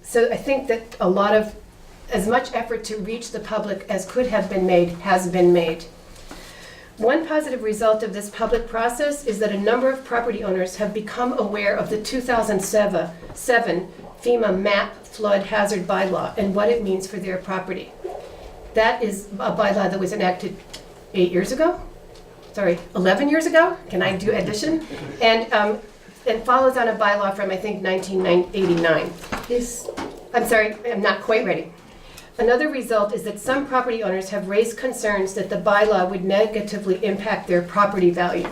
so I think that as much effort to reach the public as could have been made has been made. One positive result of this public process is that a number of property owners have become aware of the 2007 FEMA MAP flood hazard bylaw and what it means for their property. That is a bylaw that was enacted 11 years ago? Can I do addition? And follows on a bylaw from, I think, 1989. I'm sorry, I'm not quite ready. Another result is that some property owners have raised concerns that the bylaw would negatively impact their property value.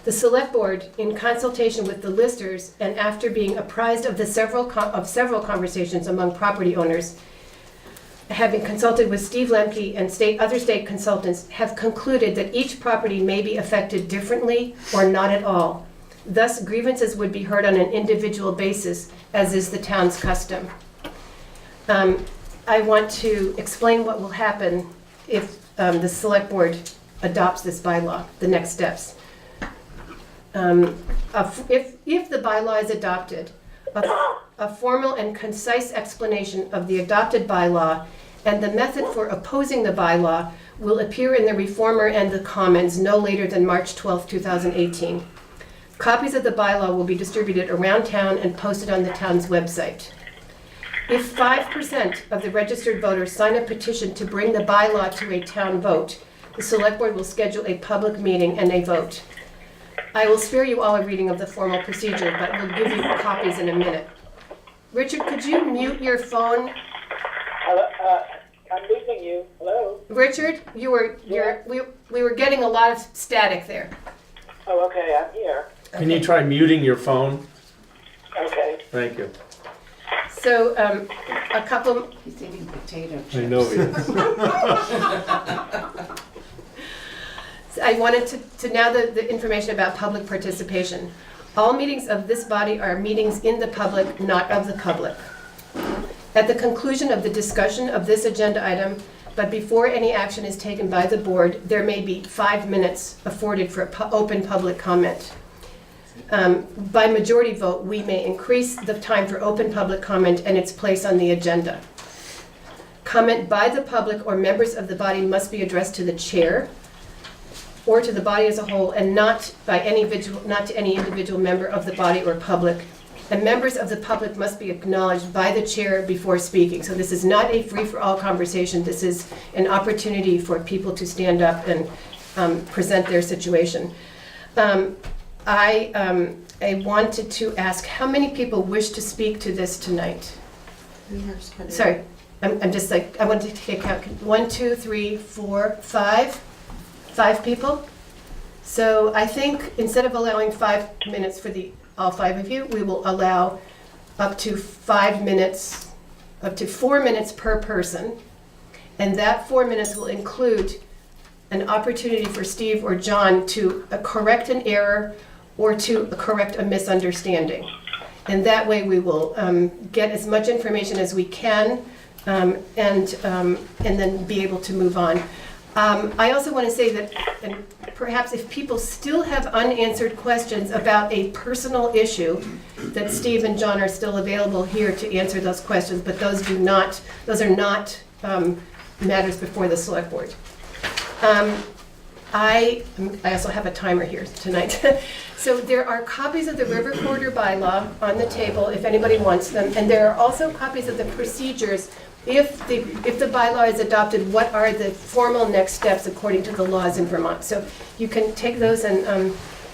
The Select Board, in consultation with the listers and after being apprised of several conversations among property owners, having consulted with Steve Lemke and other state consultants, have concluded that each property may be affected differently or not at all. Thus, grievances would be heard on an individual basis, as is the town's custom. I want to explain what will happen if the Select Board adopts this bylaw, the next steps. If the bylaw is adopted, a formal and concise explanation of the adopted bylaw and the method for opposing the bylaw will appear in the Reformer and the Commons no later than March 12, 2018. Copies of the bylaw will be distributed around town and posted on the town's website. If 5% of the registered voters sign a petition to bring the bylaw to a town vote, the select board will schedule a public meeting and a vote. I will spare you all a reading of the formal procedure, but we'll give you copies in a minute. Richard, could you mute your phone? Hello, I'm losing you. Hello? Richard, we were getting a lot of static there. Oh, okay, I'm here. Can you try muting your phone? Okay. Thank you. So, a couple, He's eating potato chips. I know he is. I wanted to now the information about public participation. All meetings of this body are meetings in the public, not of the public. At the conclusion of the discussion of this agenda item, but before any action is taken by the board, there may be 5 minutes afforded for open public comment. By majority vote, we may increase the time for open public comment and its place on the agenda. Comment by the public or members of the body must be addressed to the chair or to the body as a whole, and not to any individual member of the body or public. And members of the public must be acknowledged by the chair before speaking. So this is not a free-for-all conversation. This is an opportunity for people to stand up and present their situation. I wanted to ask how many people wish to speak to this tonight? Sorry, I'm just like, I wanted to take account. 1, 2, 3, 4, 5. 5 people. So I think instead of allowing 5 minutes for all 5 of you, we will allow up to 4 minutes per person. And that 4 minutes will include an opportunity for Steve or John to correct an error or to correct a misunderstanding. And that way we will get as much information as we can and then be able to move on. I also want to say that, and perhaps if people still have unanswered questions about a personal issue, that Steve and John are still available here to answer those questions, but those are not matters before the select board. I also have a timer here tonight. So there are copies of the River Corridor bylaw on the table if anybody wants them, and there are also copies of the procedures. If the bylaw is adopted, what are the formal next steps according to the laws in Vermont? So you can take those and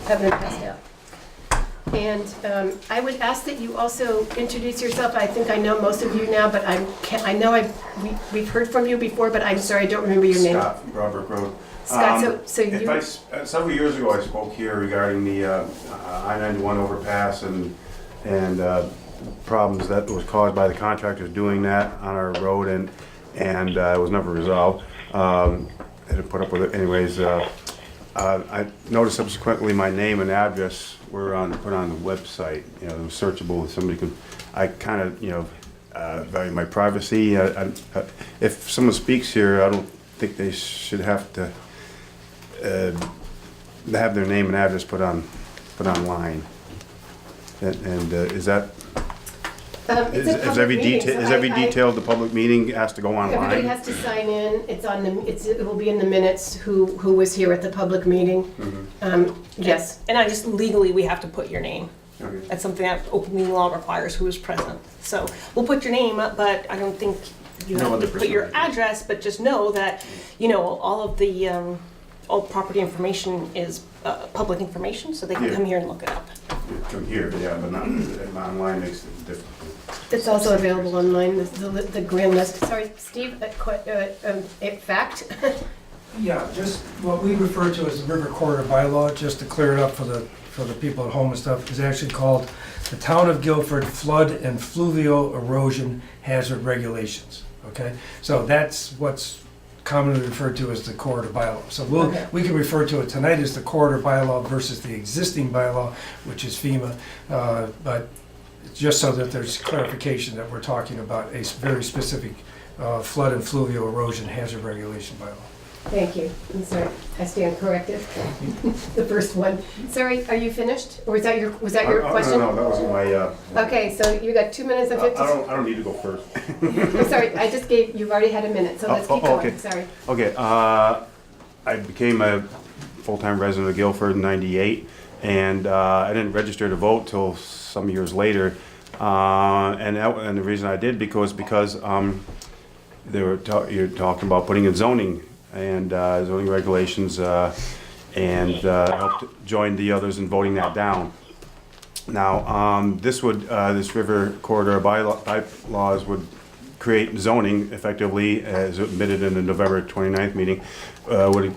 have them passed out. And I would ask that you also introduce yourself. I think I know most of you now, but we've heard from you before, but I'm sorry, I don't remember your name. Scott from Broadbrook Road. Scott, so you... Several years ago, I spoke here regarding the I-91 overpass and problems that was caused by the contractors doing that on our road, and it was never resolved. I didn't put up with it. Anyways, I noticed subsequently my name and address were put on the website. You know, it was searchable. Somebody could. I kind of, value my privacy. If someone speaks here, I don't think they should have to have their name and address put online. And is that? Is every detail of the public meeting has to go online? Everybody has to sign in. It will be in the minutes who was here at the public meeting. Mm-hmm. Yes. And I just legally, we have to put your name. Okay. That's something that open meeting law requires, who is present. So we'll put your name, but I don't think you have to put your address, but just know that, all of the, all property information is public information, so they can come here and look it up. Come here, yeah, but not online makes it different. It's also available online, the grand list. Sorry, Steve, a fact? Yeah, just what we refer to as the River Corridor bylaw, just to clear it up for the people at home and stuff, is actually called the Town of Guilford Flood and Fluvial Erosion Hazard Regulations, okay? So that's what's commonly referred to as the corridor bylaw. So we can refer to it tonight as the corridor bylaw versus the existing bylaw, which is FEMA, but just so that there's clarification that we're talking about a very specific flood and fluvial erosion hazard regulation bylaw. Thank you. I'm sorry. I stand corrected. The first one. Sorry, are you finished? Or was that your question? No, that wasn't my... Okay, so you got 2 minutes and 50 seconds. I don't need to go first. I'm sorry, you've already had a minute, so let's keep going. Okay. Sorry. Okay, I became a full-time resident of Guilford in '98, and I didn't register to vote till some years later. And the reason I did because you're talking about putting in zoning and zoning regulations and helped join the others in voting that down. Now, this river corridor bylaws would create zoning effectively, as admitted in the November 29th meeting, would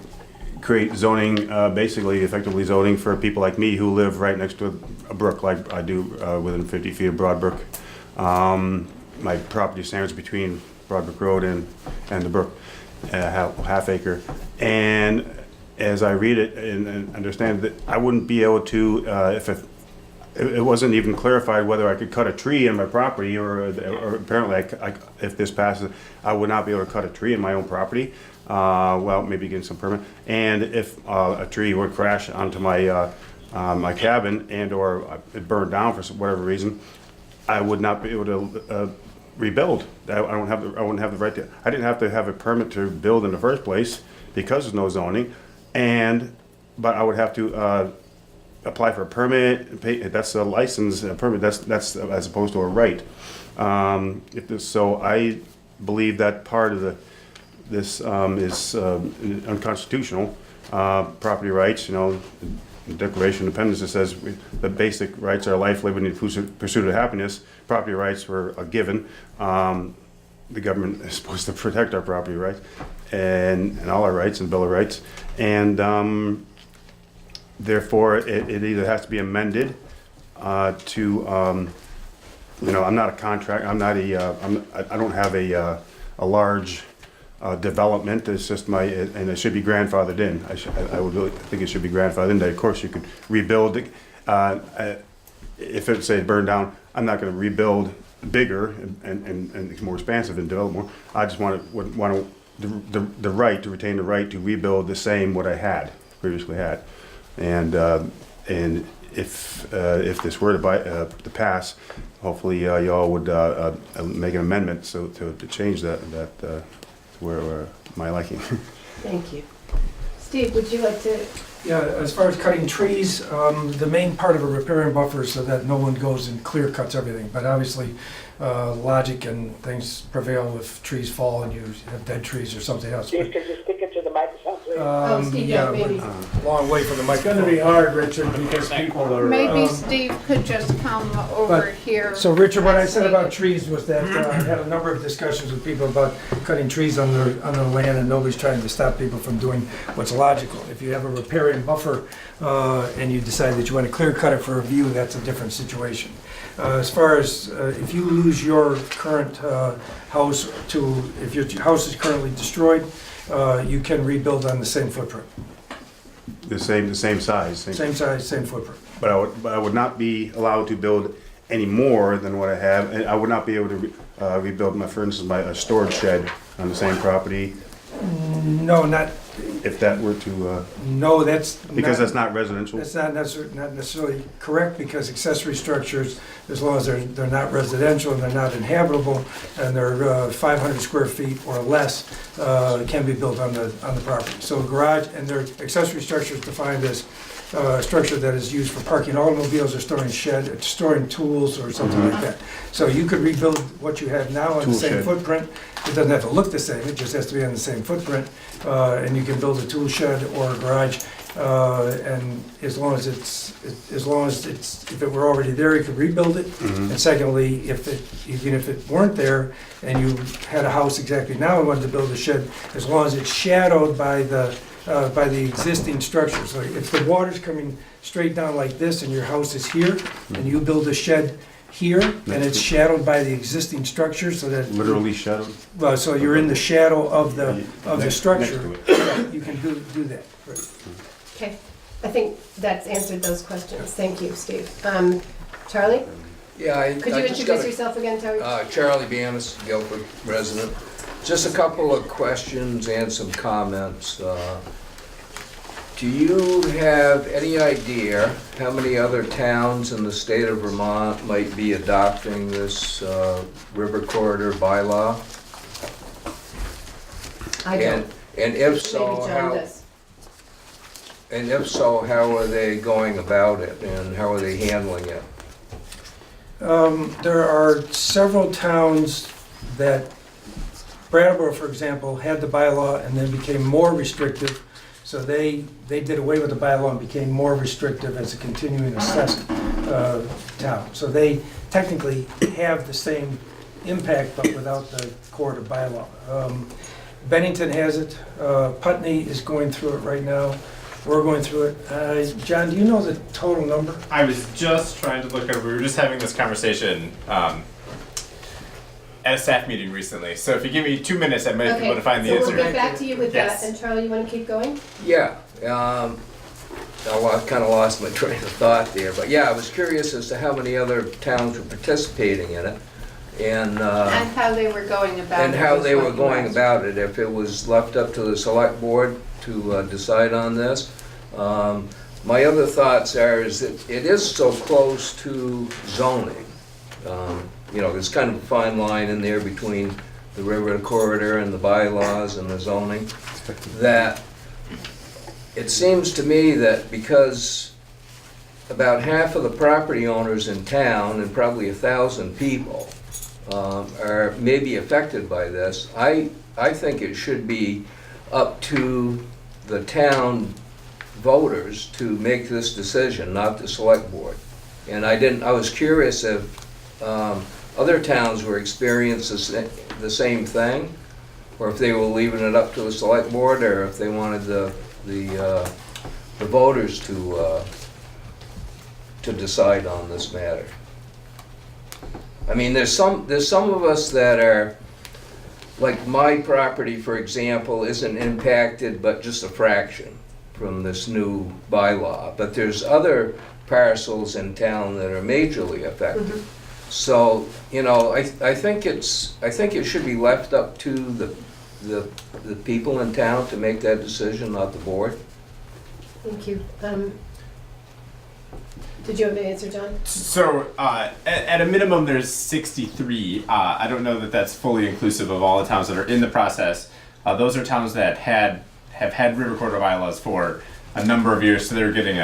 create zoning, basically effectively zoning for people like me who live right next to a brook, like I do within 50 feet of Broadbrook. My property is sandwiched between Broadbrook Road and the brook, half acre. And as I read it and understand that I wouldn't be able to, if it wasn't even clarified whether I could cut a tree in my property, or apparently if this passes, I would not be able to cut a tree in my own property. Well, maybe getting some permit. And if a tree would crash onto my my cabin and or it burned down for whatever reason, I would not be able to rebuild. I wouldn't have the right to. I didn't have to have a permit to build in the first place because there's no zoning, but I would have to apply for a permit. That's a license, a permit. That's as opposed to a right. So I believe that part of this is unconstitutional. Property rights, the Declaration of Independence, it says the basic rights are life, liberty, and pursuit of happiness. Property rights were a given. The government is supposed to protect our property rights and all our rights and Bill of Rights. And therefore, it either has to be amended to, I'm not a contract. I don't have a large development. It's just and it should be grandfathered in. I would really think it should be grandfathered in. Of course, you could rebuild it. If it say burned down, I'm not going to rebuild bigger and more expansive and develop more. I just want the right to retain the right to rebuild the same what I previously had. And if this were to pass, hopefully y'all would make an amendment to change that where my liking. Thank you. Steve, would you like to? Yeah, as far as cutting trees, the main part of a riparian buffer is so that no one goes and clear cuts everything. But obviously, logic and things prevail if trees fall and you have dead trees or something else. Steve, could you speak into the microphone, please? Steve, Yeah, maybe. but long way from the mic. It's gonna be hard, Richard, because people are. Maybe Steve could just come over here. So Richard, what I said about trees was that I had a number of discussions with people about cutting trees on the land, and nobody's trying to stop people from doing what's logical. If you have a riparian buffer and you decide that you want to clear cut it for a view, that's a different situation. As far as if you lose your current house if your house is currently destroyed, you can rebuild on the same footprint. The same size. Same size, same footprint. But I would not be allowed to build any more than what I have, and I would not be able to rebuild for instance, a storage shed on the same property. No, not. If that were to. No, that's. Because that's not residential. That's not necessarily correct, because accessory structures, as long as they're not residential and they're not inhabitable and they're 500 square feet or less, can be built on the property. So a garage and their accessory structure is defined as a structure that is used for parking automobiles or storing tools or something like that. So you could rebuild what you have now on the same footprint. It doesn't have to look the same, it just has to be on the same footprint. And you can build a tool shed or a garage, and as long as if it were already there, you could rebuild it. And secondly, even if it weren't there and you had a house exactly now and wanted to build a shed, as long as it's shadowed by the existing structure. So if the water's coming straight down like this and your house is here, and you build a shed here, and it's shadowed by the existing structure, so that Literally shadowed? well, so you're in the shadow of the Next structure. to it. Yeah, you can do that. Right. Okay, I think that's answered those questions. Thank you, Steve. Charlie, Yeah, could you introduce yourself again, Terry? Charlie Bannis, Guilford resident. Just a couple of questions and some comments. Do you have any idea how many other towns in the state of Vermont might be adopting this river corridor bylaw? I don't. And if so, Maybe John does. how are they going about it, and how are they handling it? There are several towns that, Brattleboro, for example, had the bylaw and then became more restrictive. So they did away with the bylaw and became more restrictive as a continuing assessed town. So they technically have the same impact, but without the court or bylaw. Bennington has it. Putney is going through it right now. We're going through it. John, do you know the total number? I was just trying to look at, we were just having this conversation at a staff meeting recently. So if you give me 2 minutes, I might be able to find the so answer. we'll get back to you with Yes. that. And Charlie, you want to keep going? Yeah, I kind of lost my train of thought there, but yeah, I was curious as to how many other towns were participating in it, and how they were going about it. and how was they what were you going asked. about it, if it was left up to the select board to decide on this. My other thoughts are is that it is so close to zoning. You know, there's kind of a fine line in there between the river corridor and the bylaws and the zoning, that it seems to me that because about half of the property owners in town, and probably 1,000 people, are maybe affected by this, I think it should be up to the town voters to make this decision, not the select board. And I was curious if other towns were experiencing the same thing, or if they were leaving it up to the select board, or if they wanted the voters to decide on this matter. I mean, there's some of us that are, like my property, for example, isn't impacted, but just a fraction from this new bylaw. But there's other parcels in town that are majorly affected. Mm-hmm. So, you know, I think it should be left up to the people in town to make that decision, not the board. Thank you. Did you have an answer, John? So at a minimum, there's 63. I don't know that that's fully inclusive of all the towns that are in the process. Those are towns that have had river corridor bylaws for a number of years, so they're getting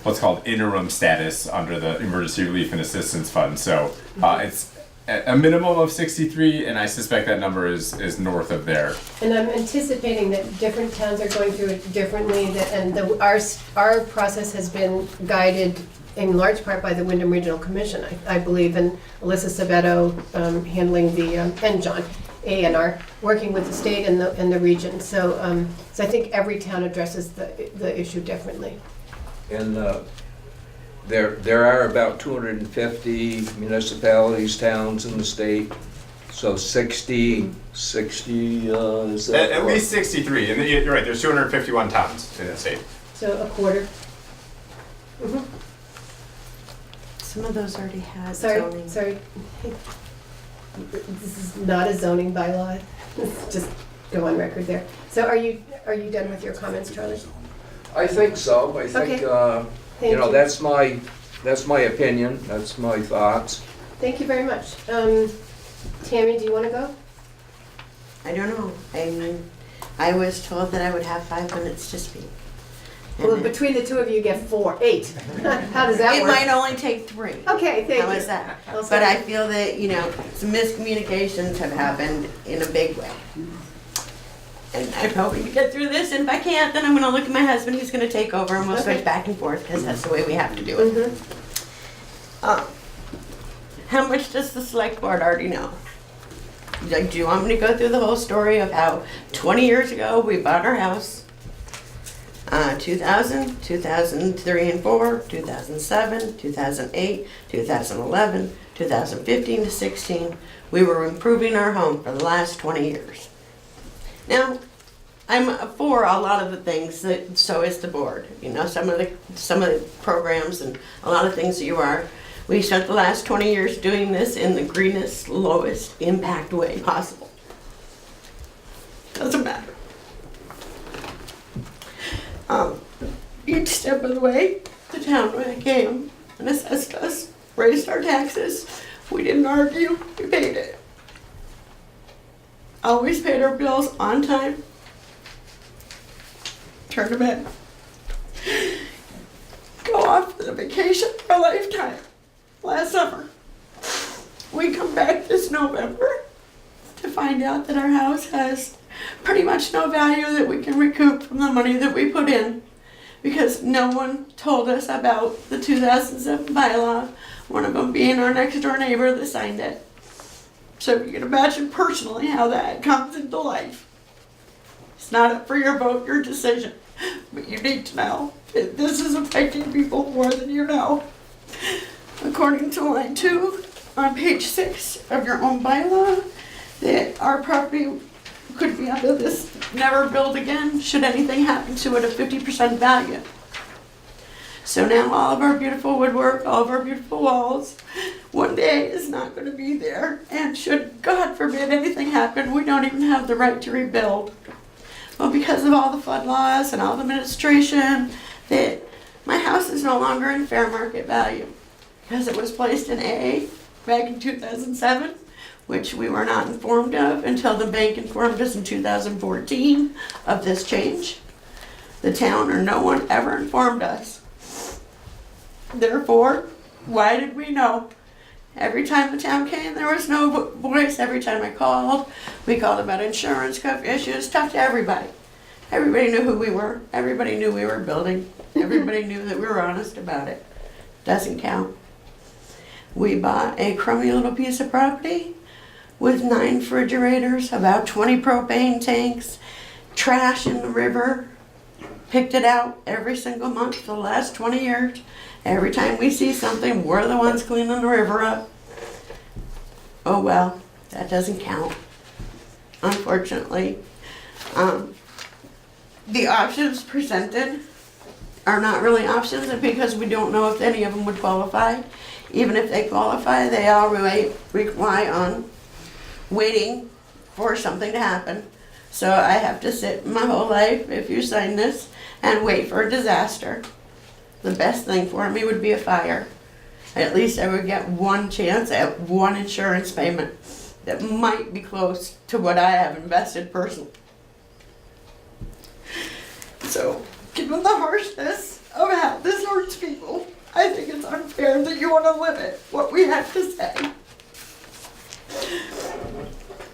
what's called interim status under the Emergency Relief and Assistance Fund. So it's a minimum of 63, and I suspect that number is north of there. And I'm anticipating that different towns are going through it differently, our process has been guided in large part by the Wyndham Regional Commission, I believe, and Alyssa Sabeto handling the, and John, A&R, working with the state and the region. So I think every town addresses the issue differently. And there are about 250 municipalities, towns in the state, so 60 is that? At least 63, and you're right, there's 251 towns in the state. So a quarter. Mhm. Some of those already had Sorry. zoning. This is not a zoning bylaw. Just go on record there. So are you done with your comments, Charlie? I think so. I think, Thank you know, you. that's my opinion, that's my thoughts. Thank you very much. Tammy, do you want to go? I don't know. I mean, I was told that I would have 5 minutes to speak. Well, between the two of you, you get 8. How does that It work? might only take 3. Okay, thank you. How is that? I'll But second. I feel that, you know, some miscommunications have happened in a big way. And I'm hoping to get through this, and if I can't, then I'm gonna look at my husband, he's gonna take over, and we'll Okay. switch back and forth, because that's the way we have to do it. Mhm. How much does the select board already know? Like, do you want me to go through the whole story of how 20 years ago we bought our house? 2000, 2003 and 4, 2007, 2008, 2011, 2015 to 16. We were improving our home for the last 20 years. Now, I'm for a lot of the things that, so is the board. You know, some of the programs and a lot of things that you are. We spent the last 20 years doing this in the greenest, lowest impact way possible. Doesn't matter. Each step of the way, the town came and assessed us, raised our taxes. We didn't argue, we paid it. Always paid our bills on time. Turned them in. Go off for the vacation of a lifetime last summer. we come back this November to find out that our house has pretty much no value that we can recoup from the money that we put in, because no one told us about the 2007 bylaw, one of them being our next door neighbor that signed it. So you can imagine personally how that comes into life. It's not up for your vote, your decision, but you need to know that this is affecting people more than you know. According to line 2 on page 6 of your own bylaw, that our property could be under this never build again should anything happen to it of 50% value. So now all of our beautiful woodwork, all of our beautiful walls, one day is not going to be there. And should, God forbid, anything happen, we don't even have the right to rebuild. Well, because of all the flood laws and all the administration, that my house is no longer in fair market value because it was placed in AA back in 2007, which we were not informed of until the bank informed us in 2014 of this change. The town or no one ever informed us. Therefore, why did we know? Every time the town came, there was no voice. Every time I called, we called about insurance issues, talked to everybody. Everybody knew who we were. Everybody knew we were building. Everybody knew that we were honest about it. Doesn't count. We bought a crummy little piece of property with 9 refrigerators, about 20 propane tanks, trash in the river. Picked it out every single month for the last 20 years. Every time we see something, we're the ones cleaning the river up. Oh well, that doesn't count, unfortunately. The options presented are not really options because we don't know if any of them would qualify. Even if they qualify, they all rely on waiting for something to happen. So I have to sit my whole life, if you sign this, and wait for a disaster. The best thing for me would be a fire. At least I would get one chance at one insurance payment that might be close to what I have invested personally. So, given the harshness of how this hurts people, I think it's unfair that you want to limit what we have to say.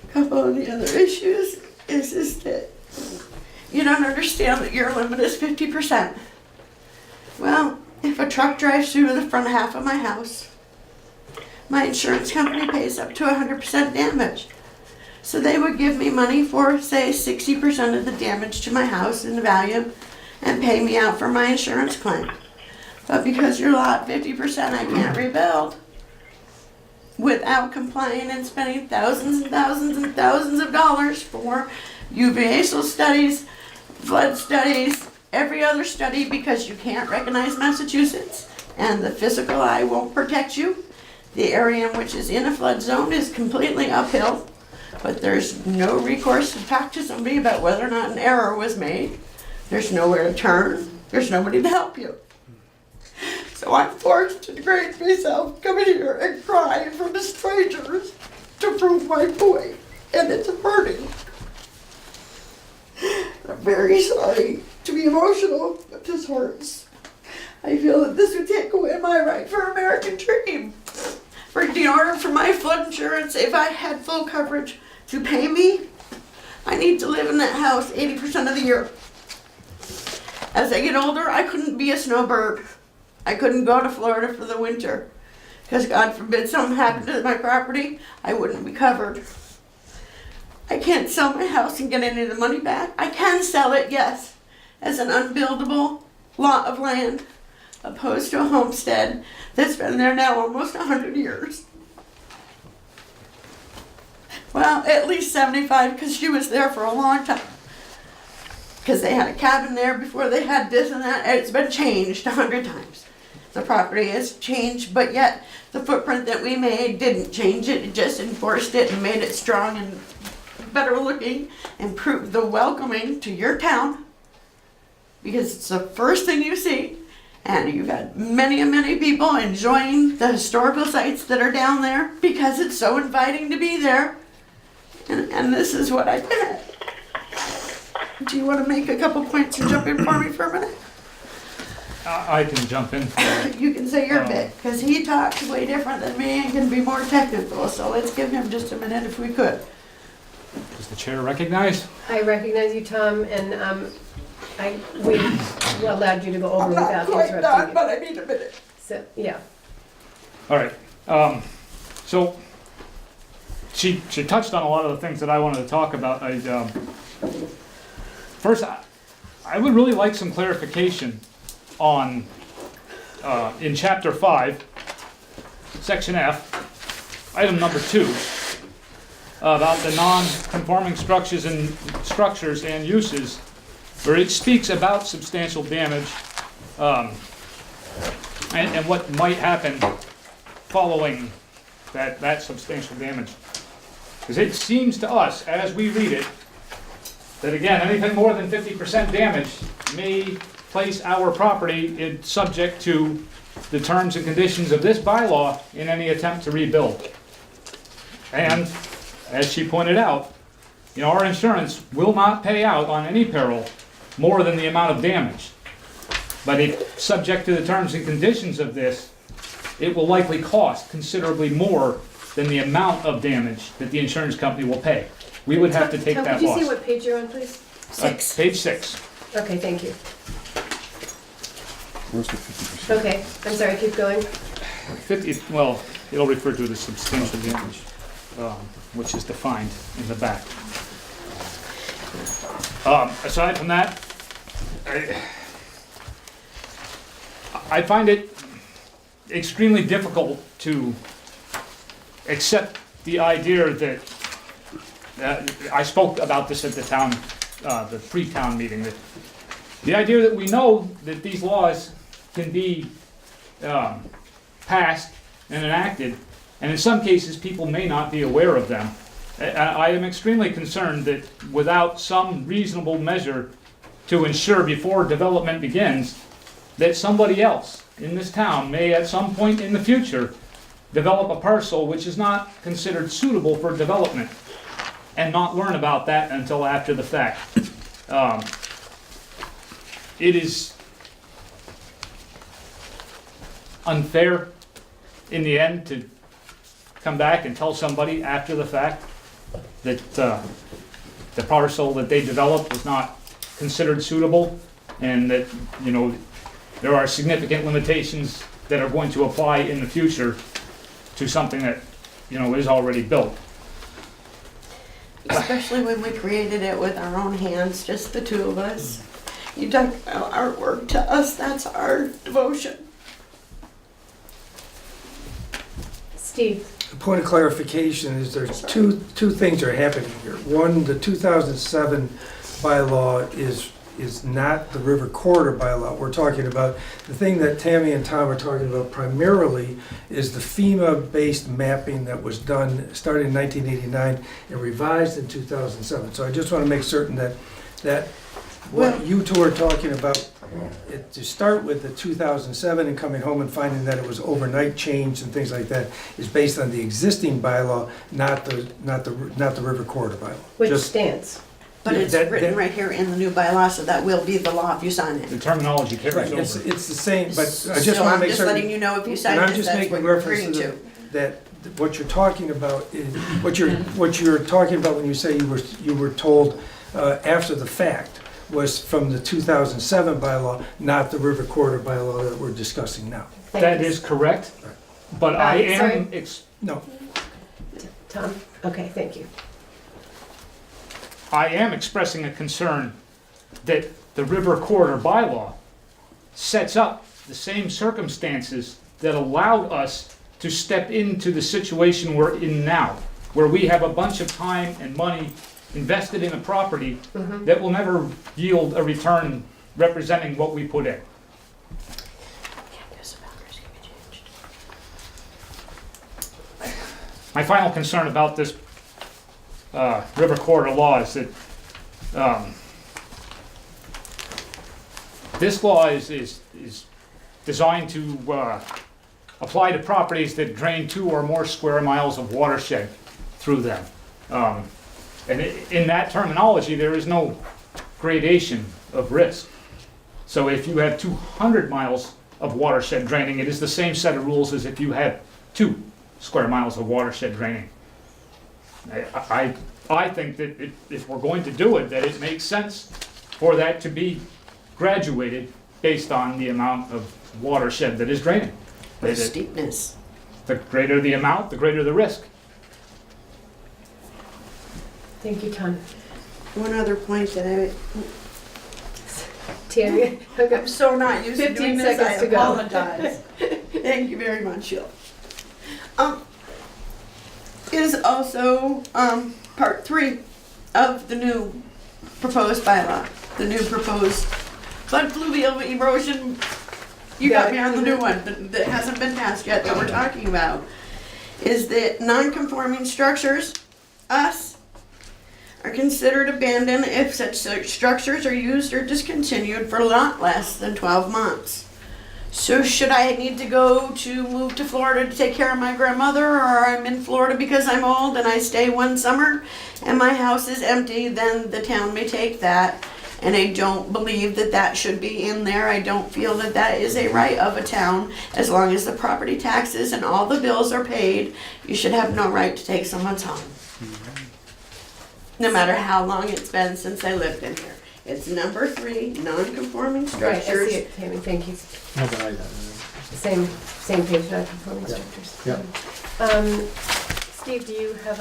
A couple of the other issues is that you don't understand that your limit is 50%. Well, if a truck drives through the front half of my house, my insurance company pays up to 100% damage. So they would give me money for, say, 60% of the damage to my house in value and pay me out for my insurance claim. But because you're lot 50%, I can't rebuild without complying and spending thousands and thousands and thousands of dollars for UVASL studies, flood studies, every other study, because you can't recognize Massachusetts and the physical eye won't protect you. The area in which is in a flood zone is completely uphill, but there's no recourse to talk to somebody about whether or not an error was made. There's nowhere to turn. There's nobody to help you. So I'm forced to degrade myself, coming here and cry in front of strangers to prove my point, and it's hurting. I'm very sorry to be emotional, but this hurts. I feel that this would take away my right for American dream. In order for my flood insurance, if I had full coverage, to pay me, I need to live in that house 80% of the year. As I get older, I couldn't be a snowbird. I couldn't go to Florida for the winter. Because God forbid something happened to my property, I wouldn't be covered. I can't sell my house and get any of the money back. I can sell it, yes, as an unbuildable lot of land, opposed to a homestead that's been there now almost 100 years. Well, at least 75, because she was there for a long time. Because they had a cabin there before they had this and that. It's been changed 100 times. The property has changed, but yet the footprint that we made didn't change it. It just enforced it and made it strong and better looking, improved the welcoming to your town, because it's the first thing you see. And you've had many people enjoying the historical sites that are down there because it's so inviting to be there. And this is what I did. Do you want to make a couple points and jump in for me for a minute? I can jump in. You can say your bit, because he talks way different than me and can be more technical, so let's give him just a minute if we could. Does the chair recognize? I recognize you, Tom, and we allowed you to go over I'm not without quite interrupting done, you. but I need a minute. So, yeah. All right. So she touched on a lot of the things that I wanted to talk about. First, I would really like some clarification on in Chapter 5, Section F, item number 2, about the non-conforming structures and uses, where it speaks about substantial damage and what might happen following that substantial damage. Because it seems to us, as we read it, that again, anything more than 50% damage may place our property subject to the terms and conditions of this bylaw in any attempt to rebuild. And as she pointed out, our insurance will not pay out on any peril more than the amount of damage. But if subject to the terms and conditions of this, it will likely cost considerably more than the amount of damage that the insurance company will pay. We would have to take Tom, that could you loss. see what page you're on, please? 6. Page 6. Okay, thank you. Where's the 50%? Okay, I'm sorry, keep going. 50, well, it'll refer to the substantial damage, which is defined in the back. Aside from that, I find it extremely difficult to accept the idea that I spoke about this at the town, the pre-town meeting, that the idea that we know that these laws can be passed and enacted, and in some cases people may not be aware of them. I am extremely concerned that without some reasonable measure to ensure before development begins, that somebody else in this town may at some point in the future develop a parcel which is not considered suitable for development and not learn about that until after the fact. It is unfair in the end to come back and tell somebody after the fact that the parcel that they developed was not considered suitable, and that there are significant limitations that are going to apply in the future to something that is already built. Especially when we created it with our own hands, just the two of us. You talk about artwork, to us, that's our devotion. Steve? The point of clarification is there's two things are happening here. One, the 2007 bylaw is not the River Corridor bylaw. We're talking about, the thing that Tammy and Tom are talking about primarily is the FEMA-based mapping that was done, started in 1989 and revised in 2007. So I just want to make certain that what you two are talking about, to start with the 2007 and coming home and finding that it was overnight change and things like that, is based on the existing bylaw, not the River Corridor bylaw. Which Just- stands. But it's written right here in the new bylaw, so that will be the law if you sign The it. terminology carries Right, over. it's the same, but I just So want to I'm make just certain. letting you know if you sign And I'm it, just that's making what you're reference agreeing to to. that what you're talking about is, what you're talking about when you say you were told after the fact was from the 2007 bylaw, not the River Corridor bylaw that we're discussing now. That is correct, but I am, No, Tom? Okay, thank you. I am expressing a concern that the River Corridor bylaw sets up the same circumstances that allowed us to step into the situation we're in now, where we have a bunch of time and money invested in a property that will never yield a return representing what we put in. My final concern about this River Corridor law is that this law is designed to apply to properties that drain 2 or more square miles of watershed through them. And in that terminology, there is no gradation of risk. So if you have 200 miles of watershed draining, it is the same set of rules as if you had 2 square miles of watershed draining. I think that if we're going to do it, that it makes sense for that to be graduated based on the amount of watershed that is draining. The steepness. The greater the amount, the greater the risk. Thank you, Tom. One other point that Tammy, I'm so not used to 15 doing this, I seconds to go. apologize. Thank you very much, Jill. Is also part 3 of the new proposed bylaw, the new proposed flood fluvial erosion. You got me on the new one that hasn't been passed yet that we're talking about. Is that non-conforming structures, us, are considered abandoned if such structures are used or discontinued for not less than 12 months. So should I need to move to Florida to take care of my grandmother, or I'm in Florida because I'm old and I stay one summer and my house is empty, then the town may take that. And I don't believe that that should be in there. I don't feel that that is a right of a town. As long as the property taxes and all the bills are paid, you should have no right to take someone's home. No matter how long it's been since I lived in here. It's number 3, non-conforming Right, I structures. see it, Tammy, thank you. No, but I got it. Same page, non-conforming Yeah. structures. Yeah. Steve, do you have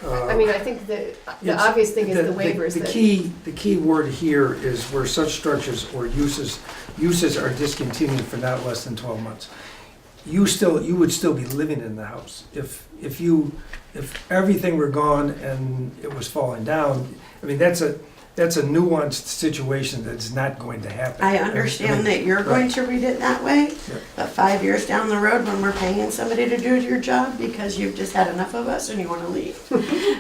Well, I think the It's- obvious thing is the waivers The that. key word here is where such structures or uses are discontinued for not less than 12 months. You would still be living in the house. If everything were gone and it was falling down, I mean, that's a nuanced situation that's not going to happen. I understand that you're going to read it that way, Yeah. but 5 years down the road, when we're paying somebody to do your job because you've just had enough of us and you want to leave,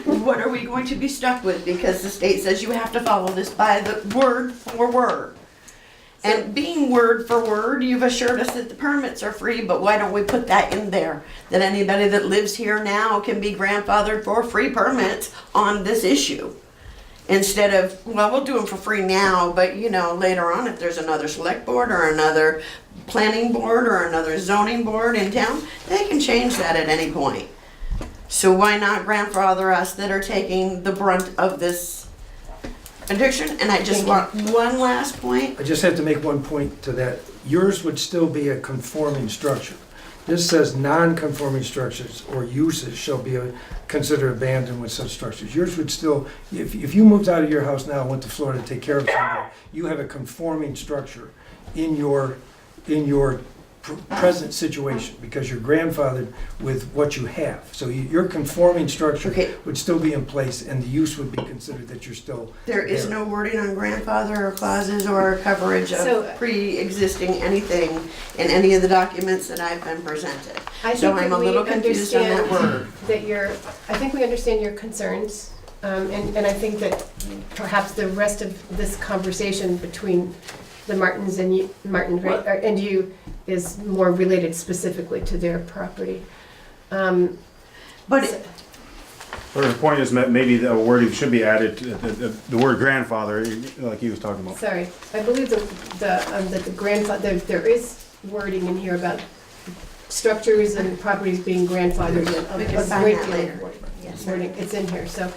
what are we going to be stuck with? Because the state says you have to follow this by the word for word. And being word for word, you've assured us that the permits are free, but why don't we put that in there? That anybody that lives here now can be grandfathered for free permits on this issue. Instead of, well, we'll do them for free now, but later on, if there's another select board or another planning board or another zoning board in town, they can change that at any point. So why not grandfather us that are taking the brunt of this addiction? And I just want one last point. I just have to make one point to that. Yours would still be a conforming structure. This says non-conforming structures or uses shall be considered abandoned with such structures. Yours would still, if you moved out of your house now and went to Florida to take care of somebody, you have a conforming structure in your present situation because you're grandfathered with what you have. So your conforming structure Okay. would still be in place and the use would be considered that you're still There is no wording on grandfather or clauses or coverage So- of pre-existing anything in any of the documents that I've been presented. I So think I'm that a we little confused on that understand word. that I think we understand your concerns, and I think that perhaps the rest of this conversation between the Martins and you, Martin, right, and you, is more related specifically to their property. But it- But the point is that maybe the wording should be added, to the word grandfather, like he was talking about. Sorry, I believe that the grandfather, there is wording in here about structures and properties being grandfathered in. We can A find great that deal of later. Yes, wording, it's in here, so,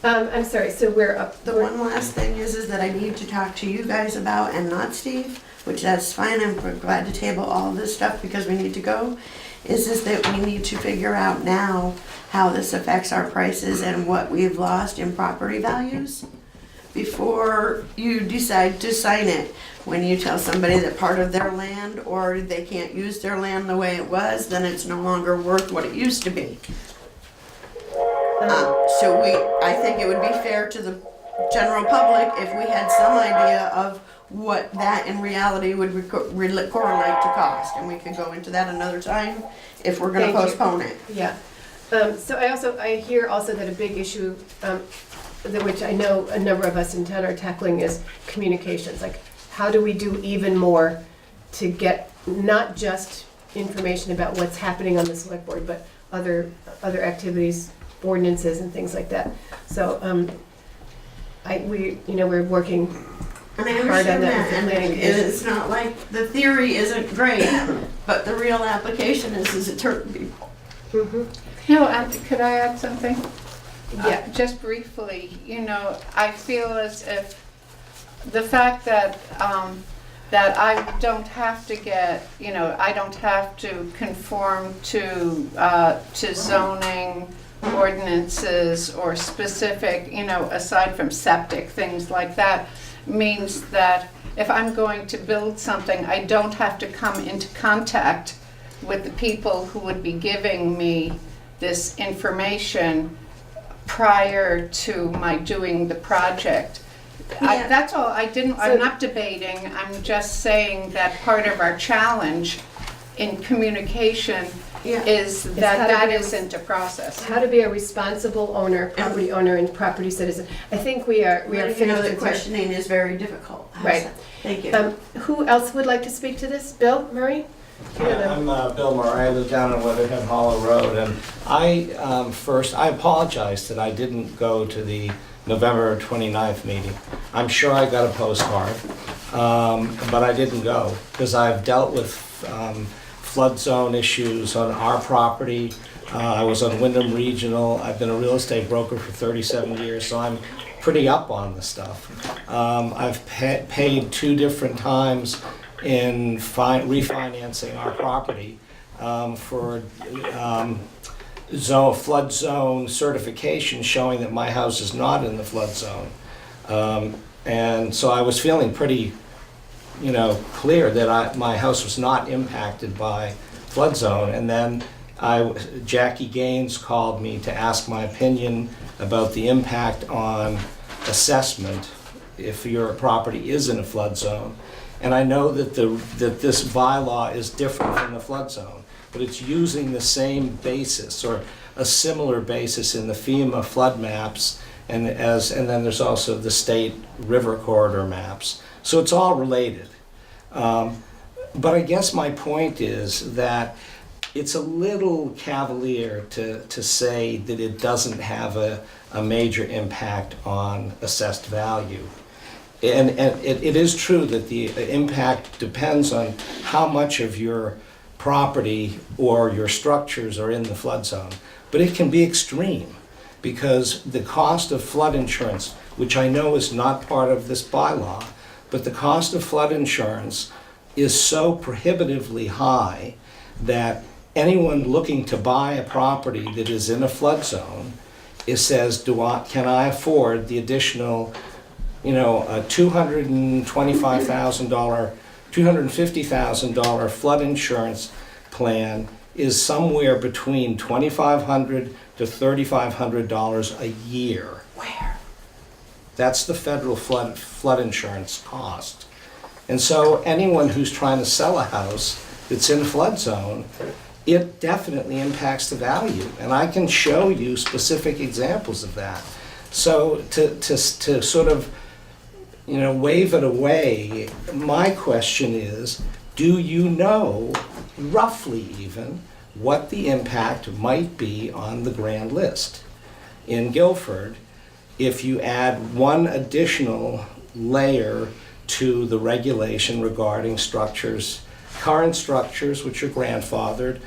I'm sorry, so we're up. the one last thing is that I need to talk to you guys about, and not Steve, which that's fine, I'm glad to table all of this stuff because we need to go, is that we need to figure out now how this affects our prices and what we've lost in property values before you decide to sign it. When you tell somebody that part of their land or they can't use their land the way it was, then it's no longer worth what it used to be. I think it would be fair to the general public if we had some idea of what that in reality would correlate to cost, and we could go into that another time if we're gonna Thank you. postpone it. Yeah, so I hear also that a big issue, which I know a number of us in town are tackling, is communications. Like, how do we do even more to get not just information about what's happening on the select board, but other activities, ordinances and things like that. So, we're working And I hard on understand that that, with and planning it's not like the theory isn't great, but the real application is it hurting people. No, could I add something? Yeah. Just briefly, I feel as if the fact that, that I don't have to get, I don't have to conform to zoning ordinances or specific, aside from septic, things like that, means that if I'm going to build something, I don't have to come into contact with the people who would be giving me this information prior to my doing the project. Yeah. That's all. I'm not debating, I'm just saying that part of our challenge in communication is how that to that be- isn't a process. How to be a responsible owner, property owner, and property citizen. I think we are finished. You know, the with questioning is very difficult. Right. Thank you. Who else would like to speak to this? Bill Murray? I'm Bill Murray. I live down on Weatherhead Hollow Road, and I apologize that I didn't go to the November 29th meeting. I'm sure I got a postcard, but I didn't go because I've dealt with flood zone issues on our property. I was on Wyndham Regional. I've been a real estate broker for 37 years, so I'm pretty up on the stuff. I've paid 2 different times in refinancing our property for flood zone certification showing that my house is not in the flood zone. And so I was feeling pretty, clear that my house was not impacted by flood zone. And then Jackie Gaines called me to ask my opinion about the impact on assessment if your property is in a flood zone. And I know that this bylaw is different from the flood zone, but it's using the same basis or a similar basis in the FEMA flood maps, and then there's also the state river corridor maps. So it's all related. But I guess my point is that it's a little cavalier to say that it doesn't have a major impact on assessed value. And it is true that the impact depends on how much of your property or your structures are in the flood zone. But it can be extreme because the cost of flood insurance, which I know is not part of this bylaw, but the cost of flood insurance is so prohibitively high that anyone looking to buy a property that is in a flood zone, it says, can I afford the additional a $250,000 flood insurance plan is somewhere between $2,500 to $3,500 a year. Where? That's the federal flood insurance cost. And so anyone who's trying to sell a house that's in a flood zone, it definitely impacts the value. And I can show you specific examples of that. So to sort of wave it away, my question is, do you know, roughly even, what the impact might be on the grand list? In Guilford, if you add one additional layer to the regulation regarding structures, current structures which are grandfathered,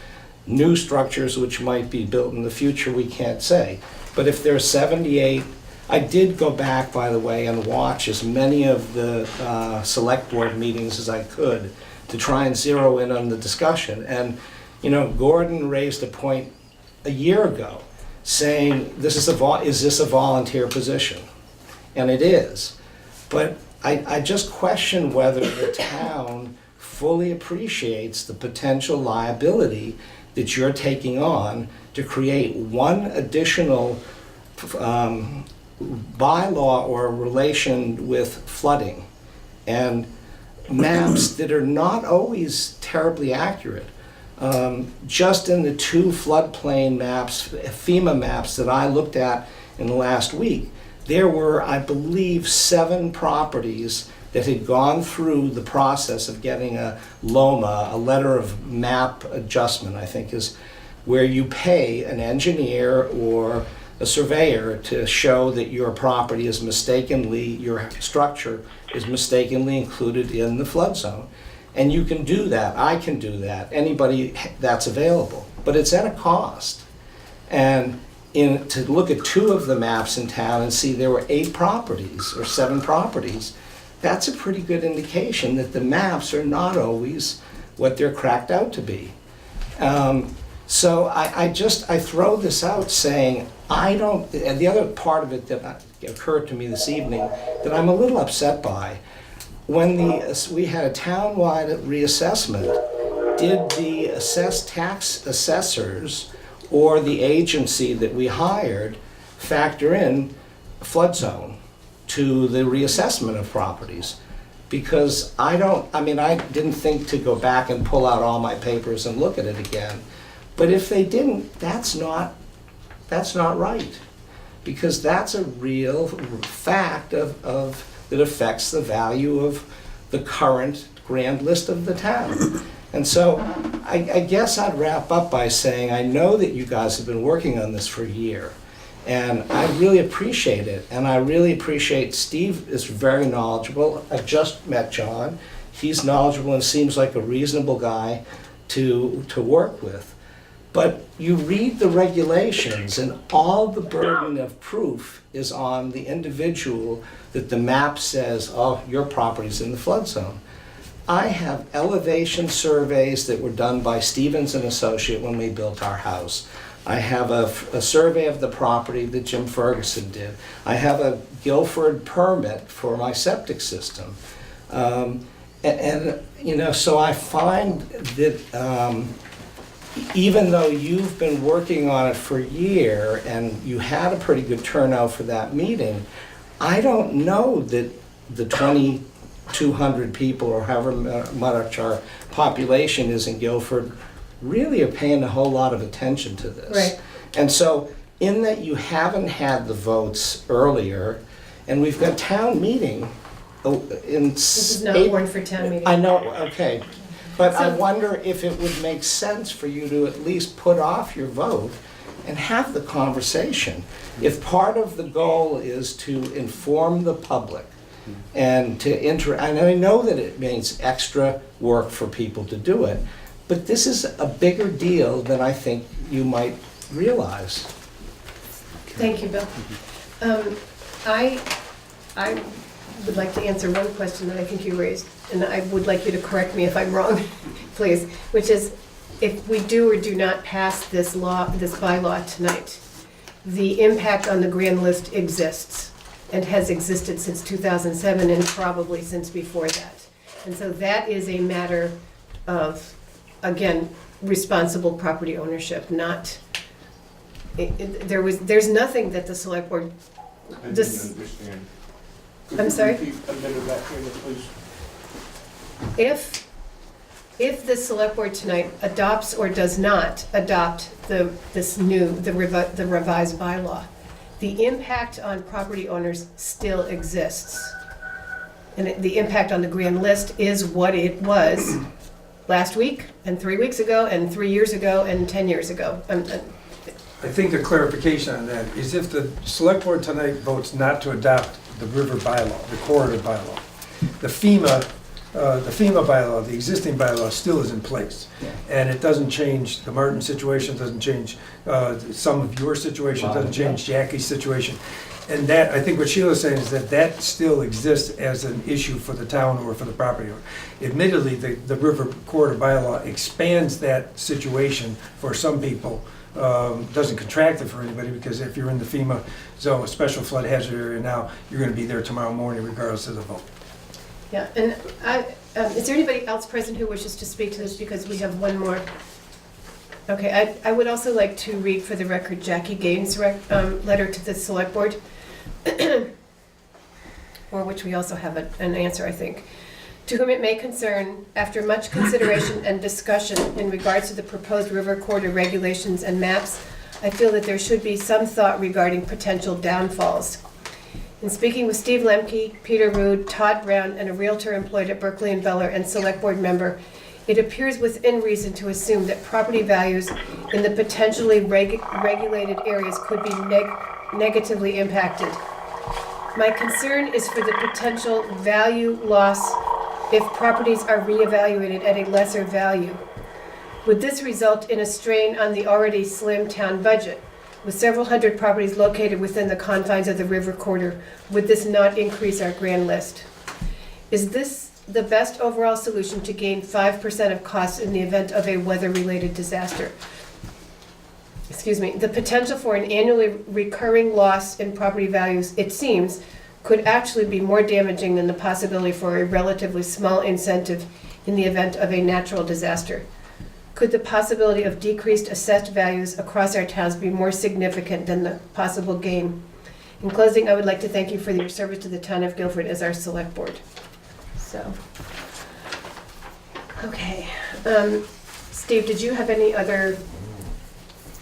new structures which might be built in the future, we can't say. But if there are 78, I did go back, by the way, and watch as many of the select board meetings as I could to try and zero in on the discussion. And, Gordon raised a point a year ago saying, is this a volunteer position? And it is. But I just question whether the town fully appreciates the potential liability that you're taking on to create one additional bylaw or relation with flooding and maps that are not always terribly accurate. Just in the 2 floodplain maps, FEMA maps that I looked at in the last week, there were, I believe, 7 properties that had gone through the process of getting a LOMA, a letter of map adjustment, I think is where you pay an engineer or a surveyor to show that your property is mistakenly, your structure is mistakenly included in the flood zone. And you can do that, I can do that, anybody that's available, but it's at a cost. And to look at 2 of the maps in town and see there were 8 properties or 7 properties, that's a pretty good indication that the maps are not always what they're cracked out to be. So I throw this out saying, and the other part of it that occurred to me this evening that I'm a little upset by, when we had a town-wide reassessment, did the tax assessors or the agency that we hired factor in flood zone to the reassessment of properties? Because I didn't think to go back and pull out all my papers and look at it again. But if they didn't, that's not right. Because that's a real fact that affects the value of the current grand list of the town. And so I guess I'd wrap up by saying I know that you guys have been working on this for a year. And I really appreciate it. And I really appreciate Steve is very knowledgeable. I just met John. He's knowledgeable and seems like a reasonable guy to work with. But you read the regulations and all the burden of proof is on the individual that the map says, oh, your property's in the flood zone. I have elevation surveys that were done by Stevens and Associate when we built our house. I have a survey of the property that Jim Ferguson did. I have a Guilford permit for my septic system. So I find that even though you've been working on it for a year and you had a pretty good turnout for that meeting, I don't know that the 2,200 people or however much our population is in Guilford really are paying a whole lot of attention to this. Right. And so in that you haven't had the votes earlier, and we've got town meeting in This is not warned for town meeting. I know, okay. But I So- wonder if it would make sense for you to at least put off your vote and have the conversation. If part of the goal is to inform the public and and I know that it means extra work for people to do it, but this is a bigger deal than I think you might realize. Thank you, Bill. I would like to answer one question that I think you raised, and I would like you to correct me if I'm wrong, please, which is, if we do or do not pass this bylaw tonight, the impact on the grand list exists and has existed since 2007 and probably since before that. And so that is a matter of, again, responsible property ownership, not, there's nothing that the select board, I this, didn't understand. I'm sorry? Could you repeat a bit of that, please? If the select board tonight adopts or does not adopt the revised bylaw, the impact on property owners still exists. And the impact on the grand list is what it was last week, and 3 weeks ago, and 3 years ago, and 10 years ago. I think a clarification on that is if the select board tonight votes not to adopt the river bylaw, the corridor bylaw, the FEMA bylaw, the existing bylaw still is in place. Yeah. And it doesn't change, the Martin situation doesn't change, some of your situation doesn't change, Jackie's situation. And that, I think what Sheila's saying is that still exists as an issue for the town or for the property owner. Admittedly, the river corridor bylaw expands that situation for some people, doesn't contract it for anybody, because if you're in the FEMA zone, a special flood hazard area now, you're gonna be there tomorrow morning regardless of the vote. Yeah, and is there anybody else present who wishes to speak to this, because we have one more? Okay, I would also like to read for the record Jackie Gaines' letter to the select board, for which we also have an answer, I think. To whom it may concern, after much consideration and discussion in regards to the proposed river corridor regulations and maps, I feel that there should be some thought regarding potential downfalls. In speaking with Steve Lemke, Peter Rood, Todd Brown, and a realtor employed at Berkeley and Beller and select board member, it appears within reason to assume that property values in the potentially regulated areas could be negatively impacted. My concern is for the potential value loss if properties are reevaluated at a lesser value. Would this result in a strain on the already slim town budget? With several hundred properties located within the confines of the river corridor, would this not increase our grand list? Is this the best overall solution to gain 5% of costs in the event of a weather-related disaster? Excuse me. The potential for an annually recurring loss in property values, it seems, could actually be more damaging than the possibility for a relatively small incentive in the event of a natural disaster. Could the possibility of decreased assessed values across our towns be more significant than the possible gain? In closing, I would like to thank you for your service to the town of Guilford as our select board. So, okay. Steve, did you have any other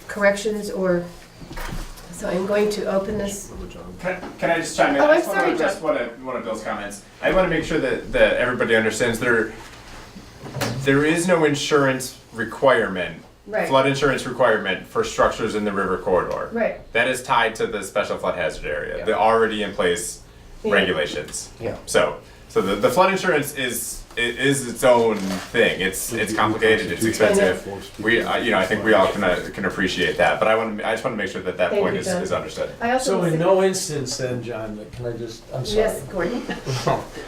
corrections or? So I'm going to open this. Can I just chime in? Oh, I I'm just want sorry, to address one of Bill's comments. I want to make sure that everybody understands there is no insurance requirement, Right. flood insurance requirement for structures in the river corridor. Right. That is tied to the special flood hazard area, Yeah. the already in place Yeah. regulations. Yeah. So the flood insurance is its own thing. It's complicated. It's expensive. I think we all can appreciate that. But I just want to make sure that Thank point you, John. is understood. I also So in no instance then, John, can I just, I'm sorry. Yes, Gordon.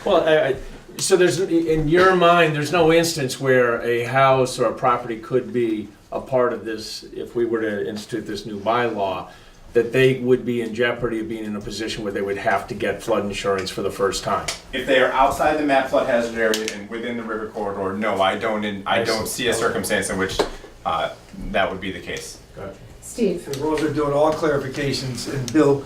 Well, so there's, in your mind, there's no instance where a house or a property could be a part of this, if we were to institute this new bylaw, that they would be in jeopardy of being in a position where they would have to get flood insurance for the first time. If they are outside the map flood hazard area and within the river corridor, no, I don't see a circumstance in which that would be the case. Gotcha. Steve. And Rose are doing all clarifications, and Bill,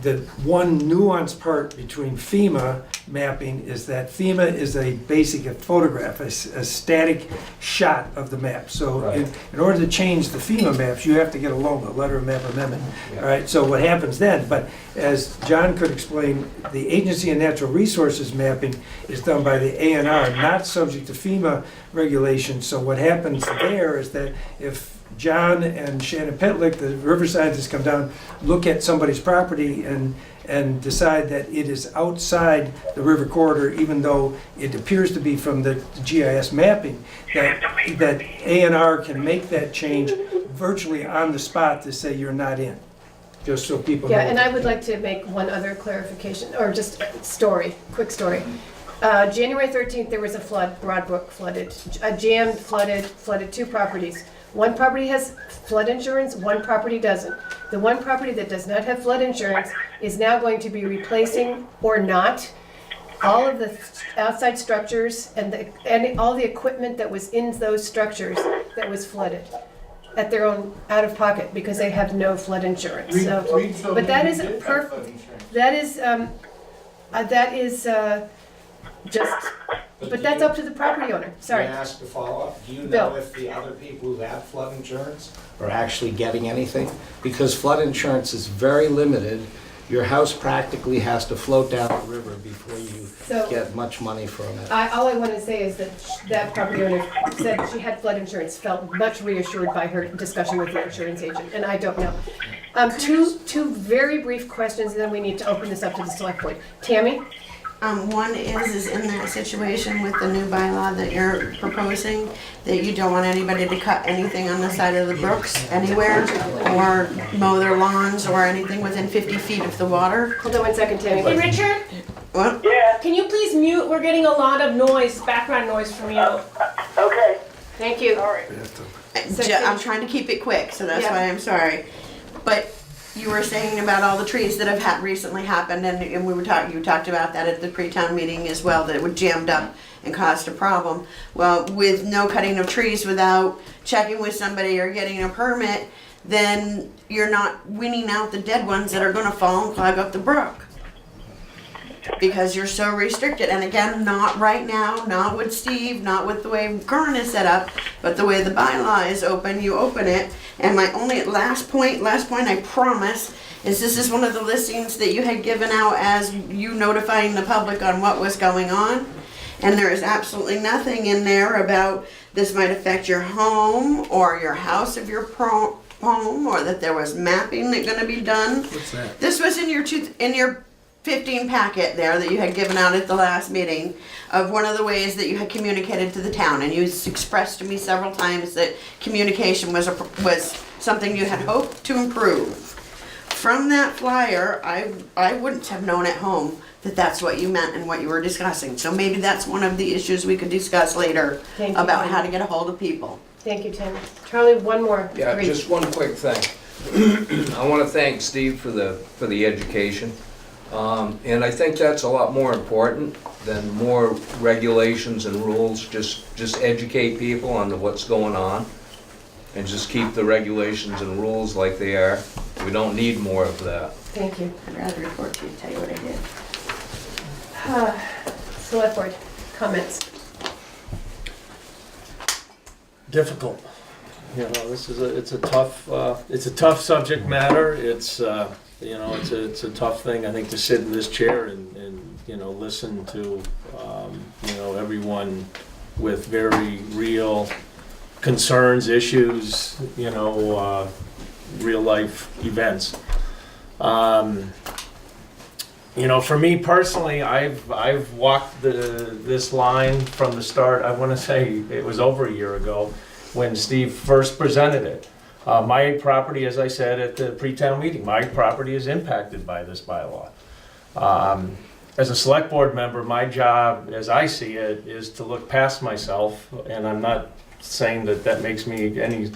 the one nuanced part between FEMA mapping is that FEMA is a basic photograph, a static shot of the map. So Right. in order to change the FEMA maps, you have to get a LOMA, letter of map amendment. Yeah. All right, so what happens then, but as John could explain, the Agency of Natural Resources mapping is done by the ANR, not subject to FEMA regulations. So what happens there is that if John and Shannon Petlick, the river scientists, come down, look at somebody's property and decide that it is outside the river corridor, even though it appears to be from the GIS mapping, that ANR can make that change virtually on the spot to say you're not in, just so people know. Yeah, and I would like to make one other clarification, or just a quick story. January 13th, there was a flood, Broadbrook flooded, jammed, flooded 2 properties. One property has flood insurance, one property doesn't. The one property that does not have flood insurance is now going to be replacing or not all of the outside structures and all the equipment that was in those structures that was flooded at their own out of pocket because they have no flood insurance. So, but that is just. But that's up to the property owner. Sorry. Can I ask a follow-up? Do you Bill. know if the other people who have flood insurance are actually getting anything? Because flood insurance is very limited. Your house practically has to float down the river before you get much money from it. All I want to say is that that property owner said she had flood insurance, felt much reassured by her discussion with the insurance agent, and I don't know. Two very brief questions, and then we need to open this up to the select board. Tammy? One is in that situation with the new bylaw that you're proposing, that you don't want anybody to cut anything on the side of the brooks anywhere, or mow their lawns or anything within 50 feet of the water. Hold on 1 second, Tammy. Hey, Richard? What? Yeah, Can you please mute? We're getting a lot of noise, background noise from you. okay, Thank you. all right. I'm trying to keep it quick, so that's Yeah. why I'm sorry. But you were saying about all the trees that have recently happened, and you talked about that at the pre-town meeting as well, that it would jammed up and caused a problem. Well, with no cutting of trees without checking with somebody or getting a permit, then you're not weeding out the dead ones that are gonna fall and clog up the brook. Because you're so restricted, and again, not right now, not with Steve, not with the way Kern is set up, but the way the bylaw is open, you open it. And my only last point, I promise, is this is one of the listings that you had given out as you notifying the public on what was going on. And there is absolutely nothing in there about this might affect your home or your house of your home, or that there was mapping that gonna be done. What's that? This was in your 15 packet there that you had given out at the last meeting of one of the ways that you had communicated to the town, and you expressed to me several times that communication was something you had hoped to improve. From that flyer, I wouldn't have known at home that that's what you meant and what you were discussing. So maybe that's one of the issues we could discuss later Thank you, about Tim. how to get a hold of people. Thank you, Tim. Charlie, one more. Yeah, Three. just one quick thing. I want to thank Steve for the education. And I think that's a lot more important than more regulations and rules. Just educate people on what's going on and just keep the regulations and rules like they are. We don't need more of that. Thank you. I'd rather report to you, tell you what I did. Select board, comments. Difficult. You know, it's a tough subject matter. It's a tough thing, I think, to sit in this chair and listen to everyone with very real concerns, issues, real life events. For me personally, I've walked this line from the start. I want to say it was over a year ago when Steve first presented it. My property, as I said at the pre-town meeting, my property is impacted by this bylaw. As a select board member, my job, as I see it, is to look past myself, and I'm not saying that makes me any,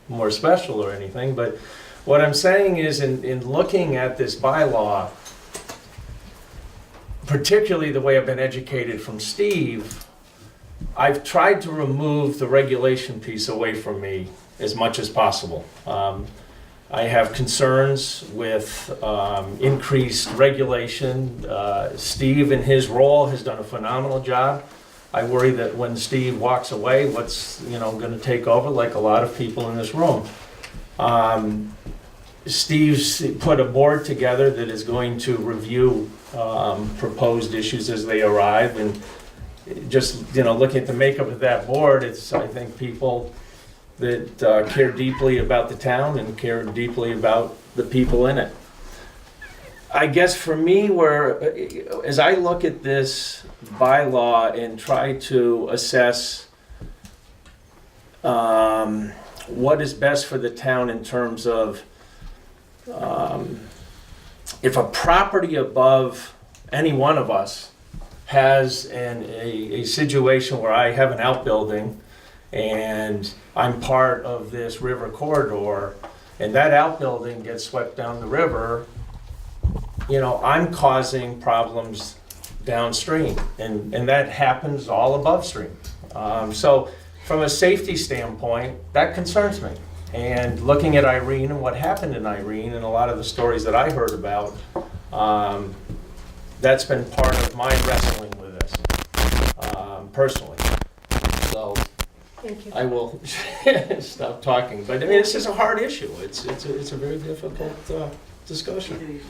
more special or anything, but what I'm saying is in looking at this bylaw, particularly the way I've been educated from Steve, I've tried to remove the regulation piece away from me as much as possible. I have concerns with increased regulation. Steve, in his role, has done a phenomenal job. I worry that when Steve walks away, what's going to take over, like a lot of people in this room. Steve's put a board together that is going to review proposed issues as they arrive, and just looking at the makeup of that board, it's, I think, people that care deeply about the town and care deeply about the people in it. I guess for me, as I look at this bylaw and try to assess what is best for the town in terms of if a property above any one of us has a situation where I have an outbuilding and I'm part of this river corridor and that outbuilding gets swept down the river, I'm causing problems downstream, and that happens all above stream. So from a safety standpoint, that concerns me. And looking at Irene and what happened in Irene and a lot of the stories that I heard about, that's been part of my wrestling with this, personally. So Thank you. I will stop talking. But I mean, this is a hard issue. It's a very difficult discussion.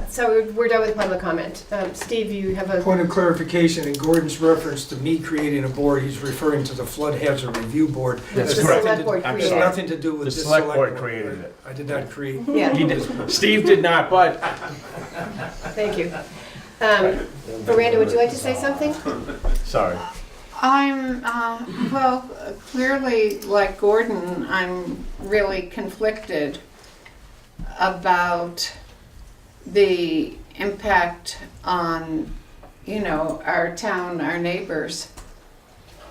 So we're done with public comment. Steve, you have a... Point of clarification, in Gordon's reference to me creating a board, he's referring to the Flood Hazard Review Board. That's The correct. select board I'm Has created. sorry. nothing to do with The this select board board. created it. I did not create. Yeah, He did. Steve did not, but thank you. Miranda, would you like to say something? sorry. I'm, clearly, like Gordon, I'm really conflicted about the impact on, our town, our neighbors,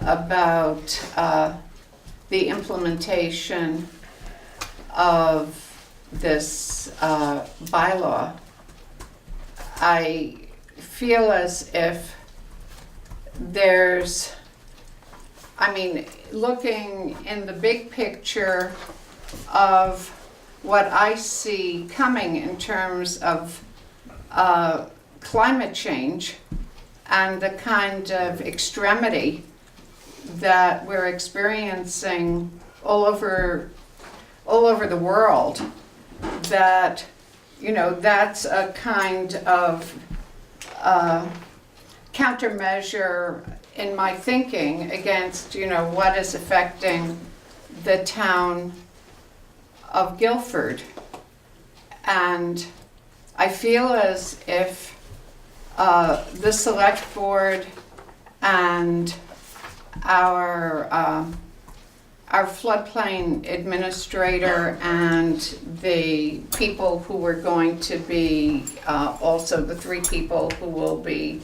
about the implementation of this bylaw. I feel as if looking in the big picture of what I see coming in terms of climate change and the kind of extremity that we're experiencing all over the world, that that's a kind of countermeasure in my thinking against, what is affecting the town of Guilford. And I feel as if the select board and our floodplain administrator and the people who were going to be, also the 3 people who will be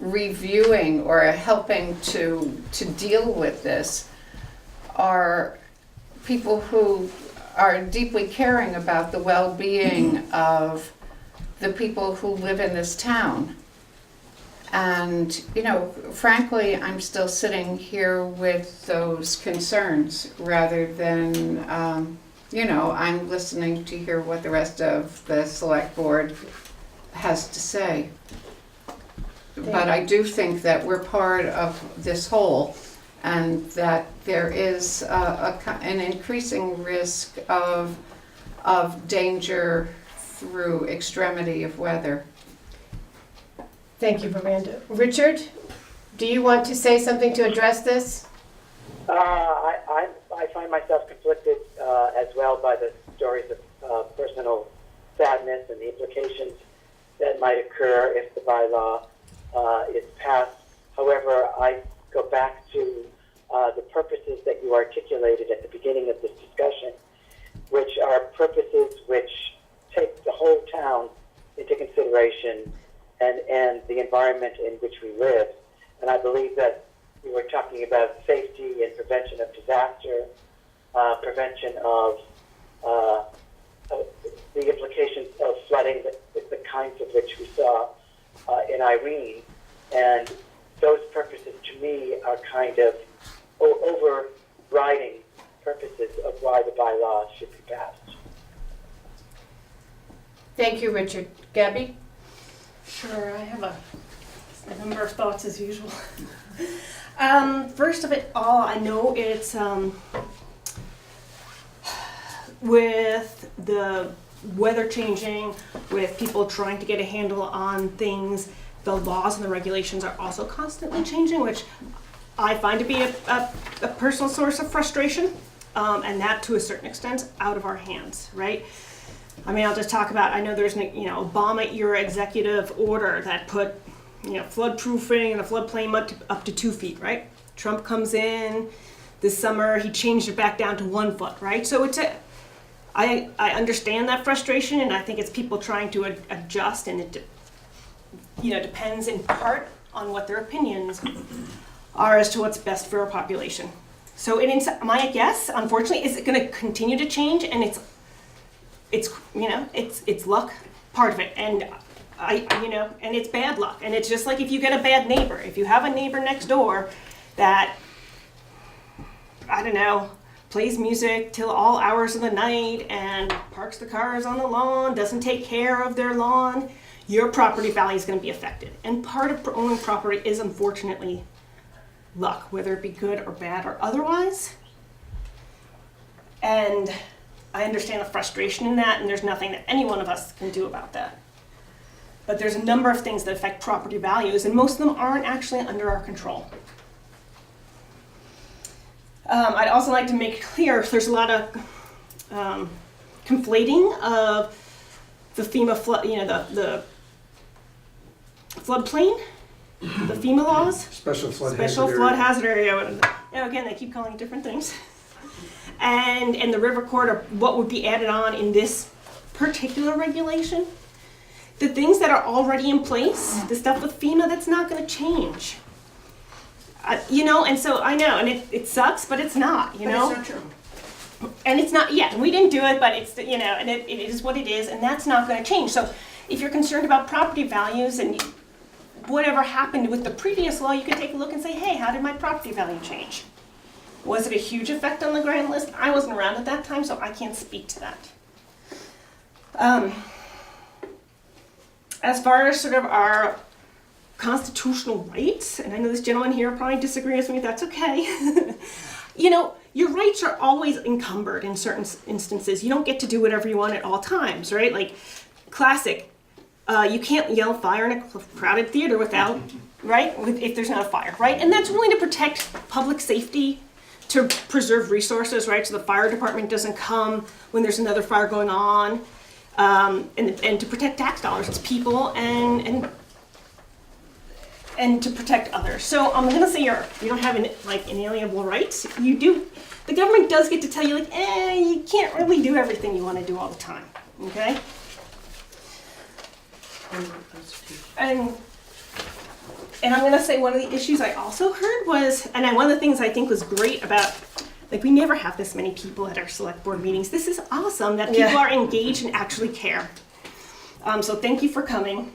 reviewing or helping to deal with this, are people who are deeply caring about the well-being of the people who live in this town. And, frankly, I'm still sitting here with those concerns rather than, I'm listening to hear what the rest of the select board has to say. But I do think that we're part of this whole, and that there is an increasing risk of danger through extremity of weather. Thank you, Miranda. Richard, do you want to say something to address this? I find myself conflicted as well by the stories of personal sadness and the implications that might occur if the bylaw is passed. However, I go back to the purposes that you articulated at the beginning of this discussion, which are purposes which take the whole town into consideration and the environment in which we live. And I believe that we were talking about safety and prevention of disaster, prevention of the implications of flooding, the kinds of which we saw in Irene. And those purposes, to me, are kind of overriding purposes of why the bylaw should be passed. Thank you, Richard. Gabby? Sure, I have a number of thoughts as usual. First of it all, I know it's with the weather changing, with people trying to get a handle on things, the laws and the regulations are also constantly changing, which I find to be a personal source of frustration, and that to a certain extent out of our hands, right? I mean, I'll just talk about, I know there's an Obama-era executive order that put floodproofing and the floodplain up to 2 feet, right? Trump comes in this summer, he changed it back down to 1 foot, right? So I understand that frustration, and I think it's people trying to adjust, and it depends in part on what their opinions are as to what's best for our population. So my guess, unfortunately, is it going to continue to change, and it's luck, part of it, and and it's bad luck, and it's just like if you get a bad neighbor, if you have a neighbor next door that, plays music till all hours of the night and parks the cars on the lawn, doesn't take care of their lawn, your property value is going to be affected. And part of owning property is unfortunately luck, whether it be good or bad or otherwise. And I understand the frustration in that, and there's nothing that any one of us can do about that. But there's a number of things that affect property values, and most of them aren't actually under our control. I'd also like to make clear there's a lot of conflating of the FEMA flood, the floodplain, the FEMA laws, Special flood hazard area. Again, they keep calling it different things. And the river corridor, what would be added on in this particular regulation. The things that are already in place, the stuff with FEMA, that's not going to change. And so I know, and it sucks, but it's not, But it's not true. And it's not, and we didn't do it, but it's, and it is what it is, and that's not going to change. So if you're concerned about property values and whatever happened with the previous law, you could take a look and say, hey, how did my property value change? Was it a huge effect on the grand list? I wasn't around at that time, so I can't speak to that. As far as sort of our constitutional rights, and I know this gentleman here probably disagrees with me, that's okay. Your rights are always encumbered in certain instances. You don't get to do whatever you want at all times, right? Like, classic, You can't yell fire in a crowded theater without, right, if there's not a fire, right? And that's really to protect public safety, to preserve resources, right? So the fire department doesn't come when there's another fire going on, and to protect tax dollars. It's people and to protect others. So I'm gonna say you don't have inalienable rights. You do. The government does get to tell you you can't really do everything you want to do all the time. Okay. And I'm gonna say one of the issues I also heard was, and one of the things I think was great about, we never have this many people at our select board meetings. This is awesome that people are engaged and actually care. So thank you for coming.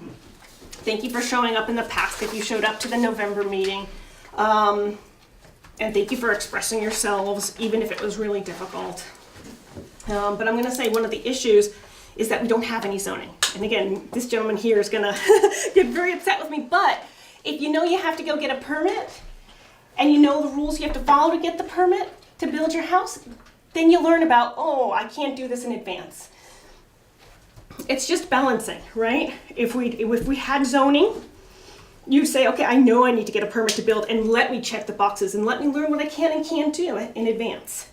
Thank you for showing up in the past if you showed up to the November meeting. And thank you for expressing yourselves, even if it was really difficult. But I'm gonna say one of the issues is that we don't have any zoning. And again, this gentleman here is gonna get very upset with me, but if you know you have to go get a permit, and you know the rules you have to follow to get the permit to build your house, then you learn about, oh, I can't do this in advance. It's just balancing, right? If we had zoning, you say, okay, I know I need to get a permit to build, and let me check the boxes, and let me learn what I can and can't do in advance.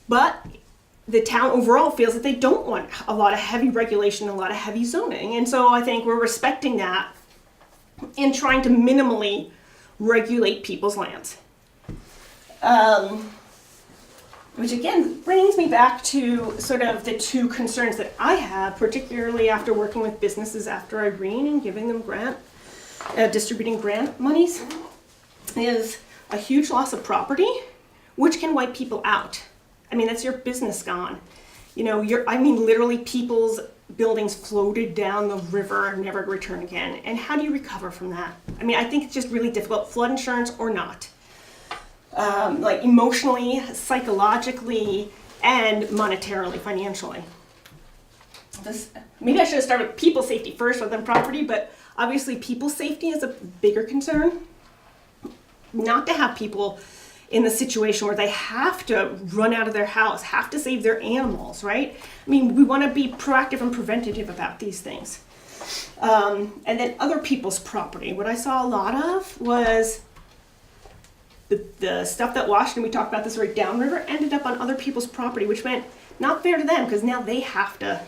But the town overall feels that they don't want a lot of heavy regulation, a lot of heavy zoning. And so I think we're respecting that in trying to minimally regulate people's lands. Which again brings me back to sort of the two concerns that I have, particularly after working with businesses after Irene and giving them distributing grant monies, is a huge loss of property, which can wipe people out. I mean, that's your business gone. Literally people's buildings floated down the river and never return again. And how do you recover from that? I mean, I think it's just really difficult, flood insurance or not. Emotionally, psychologically, and monetarily, financially. Maybe I should have started with people safety first rather than property, but obviously people safety is a bigger concern. Not to have people in the situation where they have to run out of their house, have to save their animals, right? I mean, we want to be proactive and preventative about these things. And then other people's property. What I saw a lot of was the stuff that washed, and we talked about this right downriver, ended up on other people's property, which meant not fair to them, because now they have to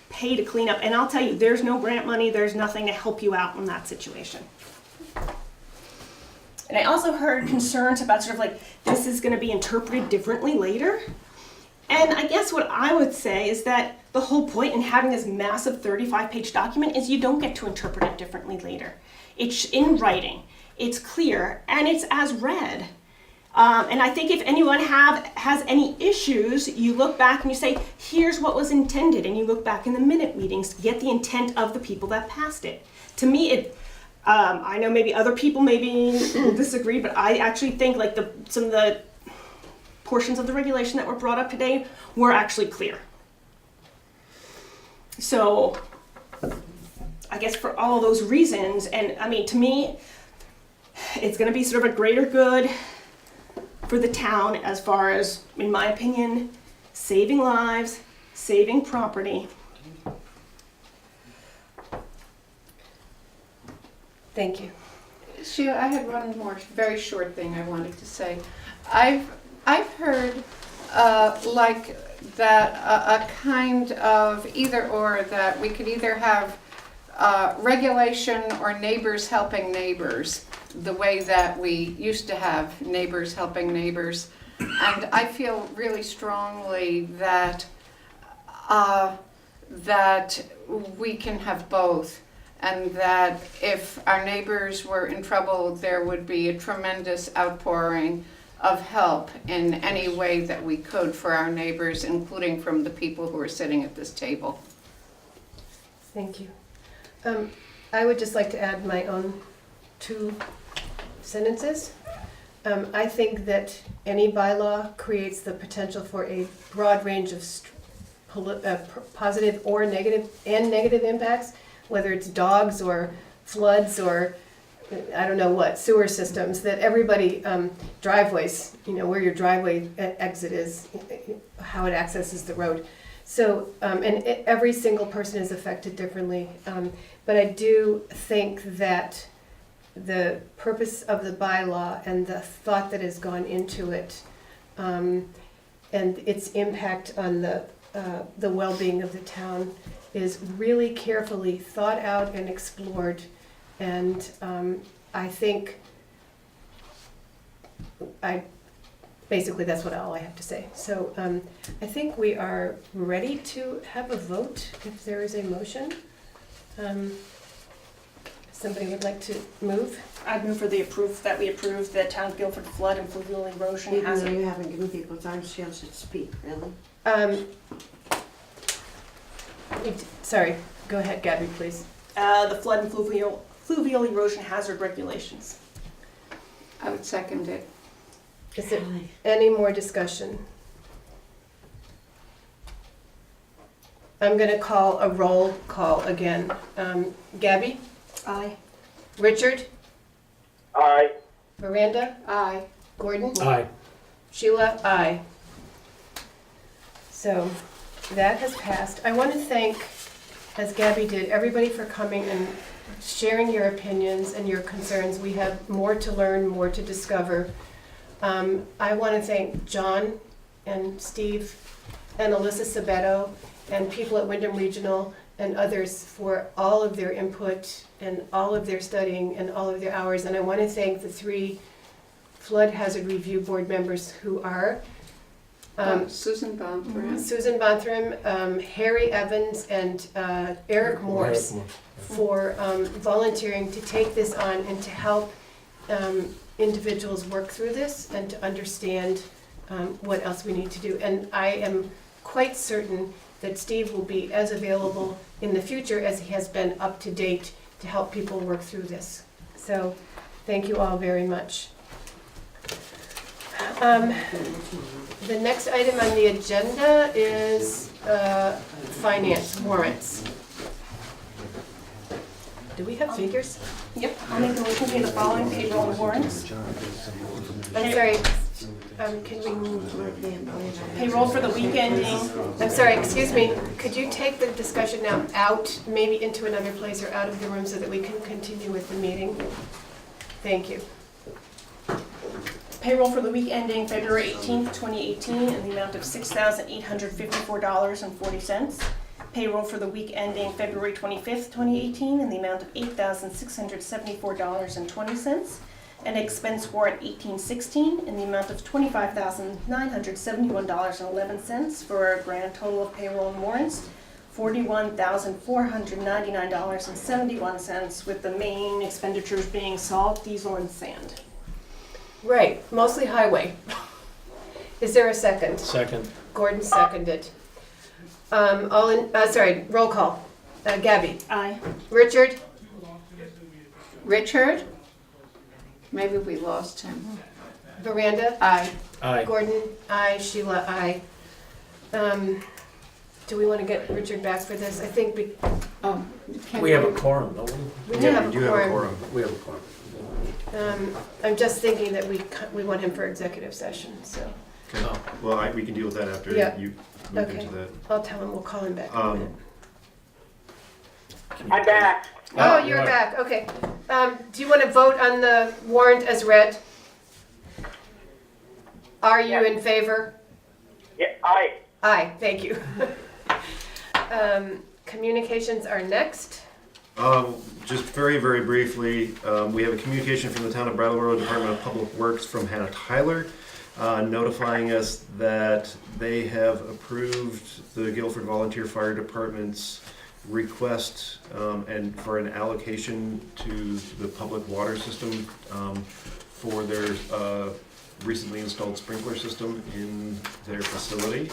pay to clean up. And I'll tell you, there's no grant money, there's nothing to help you out in that situation. And I also heard concerns about this is going to be interpreted differently later. And I guess what I would say is that the whole point in having this massive 35-page document is you don't get to interpret it differently later. It's in writing, it's clear, and it's as read. And I think if anyone has any issues, you look back and you say, here's what was intended, and you look back in the minute meetings to get the intent of the people that passed it. To me, I know maybe other people will disagree, but I actually think some of the portions of the regulation that were brought up today were actually clear. So I guess for all those reasons, and I mean, to me, it's going to be sort of a greater good for the town as far as, in my opinion, saving lives, saving property. Thank you. Sheila, I had one more very short thing I wanted to say. I've heard that a kind of either or, that we could either have regulation or neighbors helping neighbors, the way that we used to have neighbors helping neighbors. And I feel really strongly that that we can have both. And that if our neighbors were in trouble, there would be a tremendous outpouring of help in any way that we could for our neighbors, including from the people who are sitting at this table. Thank you. I would just like to add my own 2 sentences. I think that any bylaw creates the potential for a broad range of positive or negative impacts, whether it's dogs or floods or I don't know what, sewer systems, that everybody, driveways, where your driveway exit is, how it accesses the road. So, every single person is affected differently. But I do think that the purpose of the bylaw and the thought that has gone into it, and its impact on the well-being of the town is really carefully thought out and explored. And I think basically that's all I have to say. So I think we are ready to have a vote if there is a motion. Somebody would like to move? I'd move that we approve the Town of Guilford flood and fluvial erosion Even though hazard. you haven't given people time to speak, really? Sorry, go ahead, Gabby, please. The flood and fluvial erosion hazard regulations. I would second it. Is there any more discussion? I'm gonna call a roll call again. Gabby? Aye. Richard? Aye. Miranda? Aye. Gordon? Aye. Sheila? Aye. So that has passed. I want to thank, as Gabby did, everybody for coming and sharing your opinions and your concerns. We have more to learn, more to discover. I want to thank John and Steve and Alyssa Sabetto and people at Wyndham Regional and others for all of their input and all of their studying and all of their hours. And I want to thank the 3 Flood Hazard Review Board members who are Susan Bonthram. Susan Bonthram, Harry Evans, and Eric Morse for volunteering to take this on and to help individuals work through this and to understand what else we need to do. And I am quite certain that Steve will be as available in the future as he has been up to date to help people work through this. So thank you all very much. The next item on the agenda is finance warrants. Do we have figures? Yep, I'll make a motion to pay the following payroll and warrants. I'm sorry, can we, Payroll for the week ending. I'm sorry, excuse me, could you take the discussion now out, maybe into another place or out of the room so that we can continue with the meeting? Thank you. Payroll for the week ending February 18th, 2018, in the amount of $6,854.40. Payroll for the week ending February 25th, 2018, in the amount of $8,674.20. And expense warrant 1816 in the amount of $25,971.11 for a grand total of payroll and warrants $41,499.71, with the main expenditures being salt, diesel, and sand. Right, mostly highway. Is there a second? Second. Gordon seconded. Roll call. Gabby? Aye. Richard? Richard? Maybe we lost him. Miranda? Aye. Aye. Gordon? Aye. Sheila? Aye. Do we want to get Richard back for this? I think Oh, can We have a quorum, don't we? we do have a quorum. We have a quorum. I'm just thinking that we want him for executive session, so. Okay. Well, we can deal with that after Yeah. you move Okay. into that. I'll tell him, we'll call him back in a minute. I'm back. Oh, you're back, okay. Do you want to vote on the warrant as read? Are you in favor? Yeah, aye. Aye, thank you. Communications are next. Just very, very briefly, we have a communication from the Town of Brattleboro Department of Public Works from Hannah Tyler, notifying us that they have approved the Guilford Volunteer Fire Department's request and for an allocation to the public water system for their recently installed sprinkler system in their facility.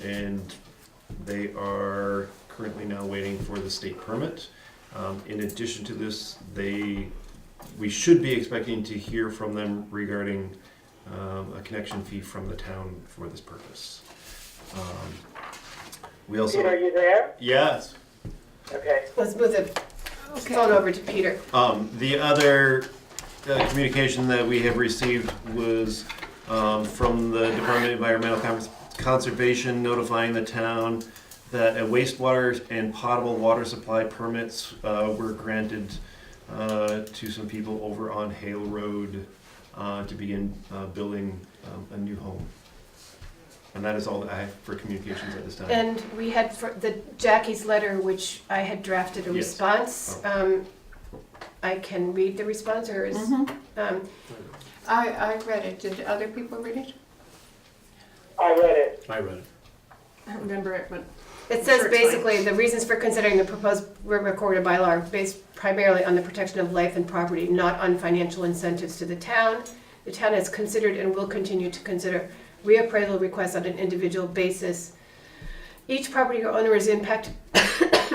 And they are currently now waiting for the state permit. In addition to this, we should be expecting to hear from them regarding a connection fee from the town for this purpose. We also. Peter, are you there? Yes. Okay. Let's move the phone over to Peter. The other communication that we have received was from the Department of Environmental conservation notifying the town that a wastewater and potable water supply permits were granted to some people over on Hale Road to begin building a new home. And that is all that I have for communications at this time. And we had for the Jackie's letter, which I had drafted a Yes. response. I can read the response, or is, I read it. Did other people read it? I read it. I read it. I don't remember it, but it Sure, says it's basically, the reasons for considering the proposed river corridor bylaw are based primarily on the protection of life and property, not on financial incentives to the town. The town has considered and will continue to consider reappraisal requests on an individual basis. Each property owner is impacted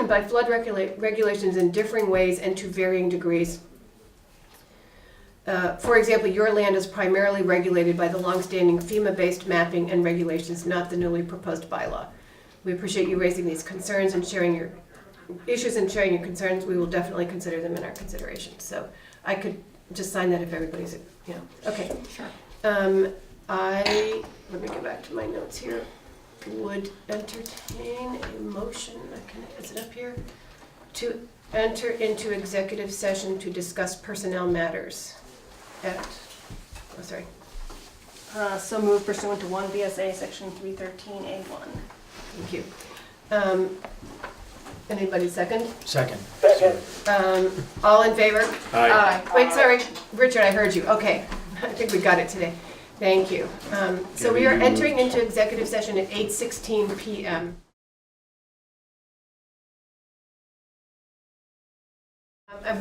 by flood regulations in differing ways and to varying degrees. For example, your land is primarily regulated by the longstanding FEMA-based mapping and regulations, not the newly proposed bylaw. We appreciate you raising these concerns and sharing your issues and sharing your concerns. We will definitely consider them in our consideration. So I could just sign that if everybody's, okay. Sure. Let me go back to my notes here. Would entertain a motion, is it up here? To enter into executive session to discuss personnel matters so moved pursuant to 1 VSA section 313A1. Thank you. Anybody second? Second. All in favor? Aye. Wait, sorry, Richard, I heard you. Okay, I think we got it today. Thank you. So we are entering into executive session at 8:16 PM.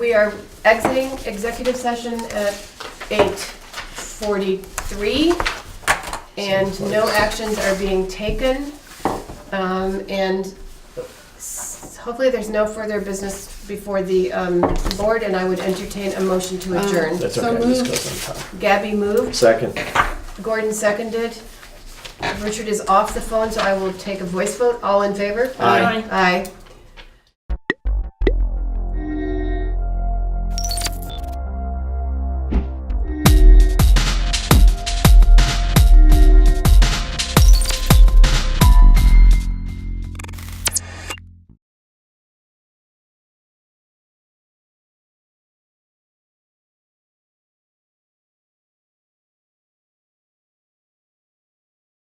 We are exiting executive session at 8:43, and no actions are being taken. And hopefully there's no further business before the board, and I would entertain a motion to adjourn. That's So okay, this moved. goes on top. Gabby moved, Second. Gordon seconded. Richard is off the phone, so I will take a voice vote. All in favor? Aye. Aye.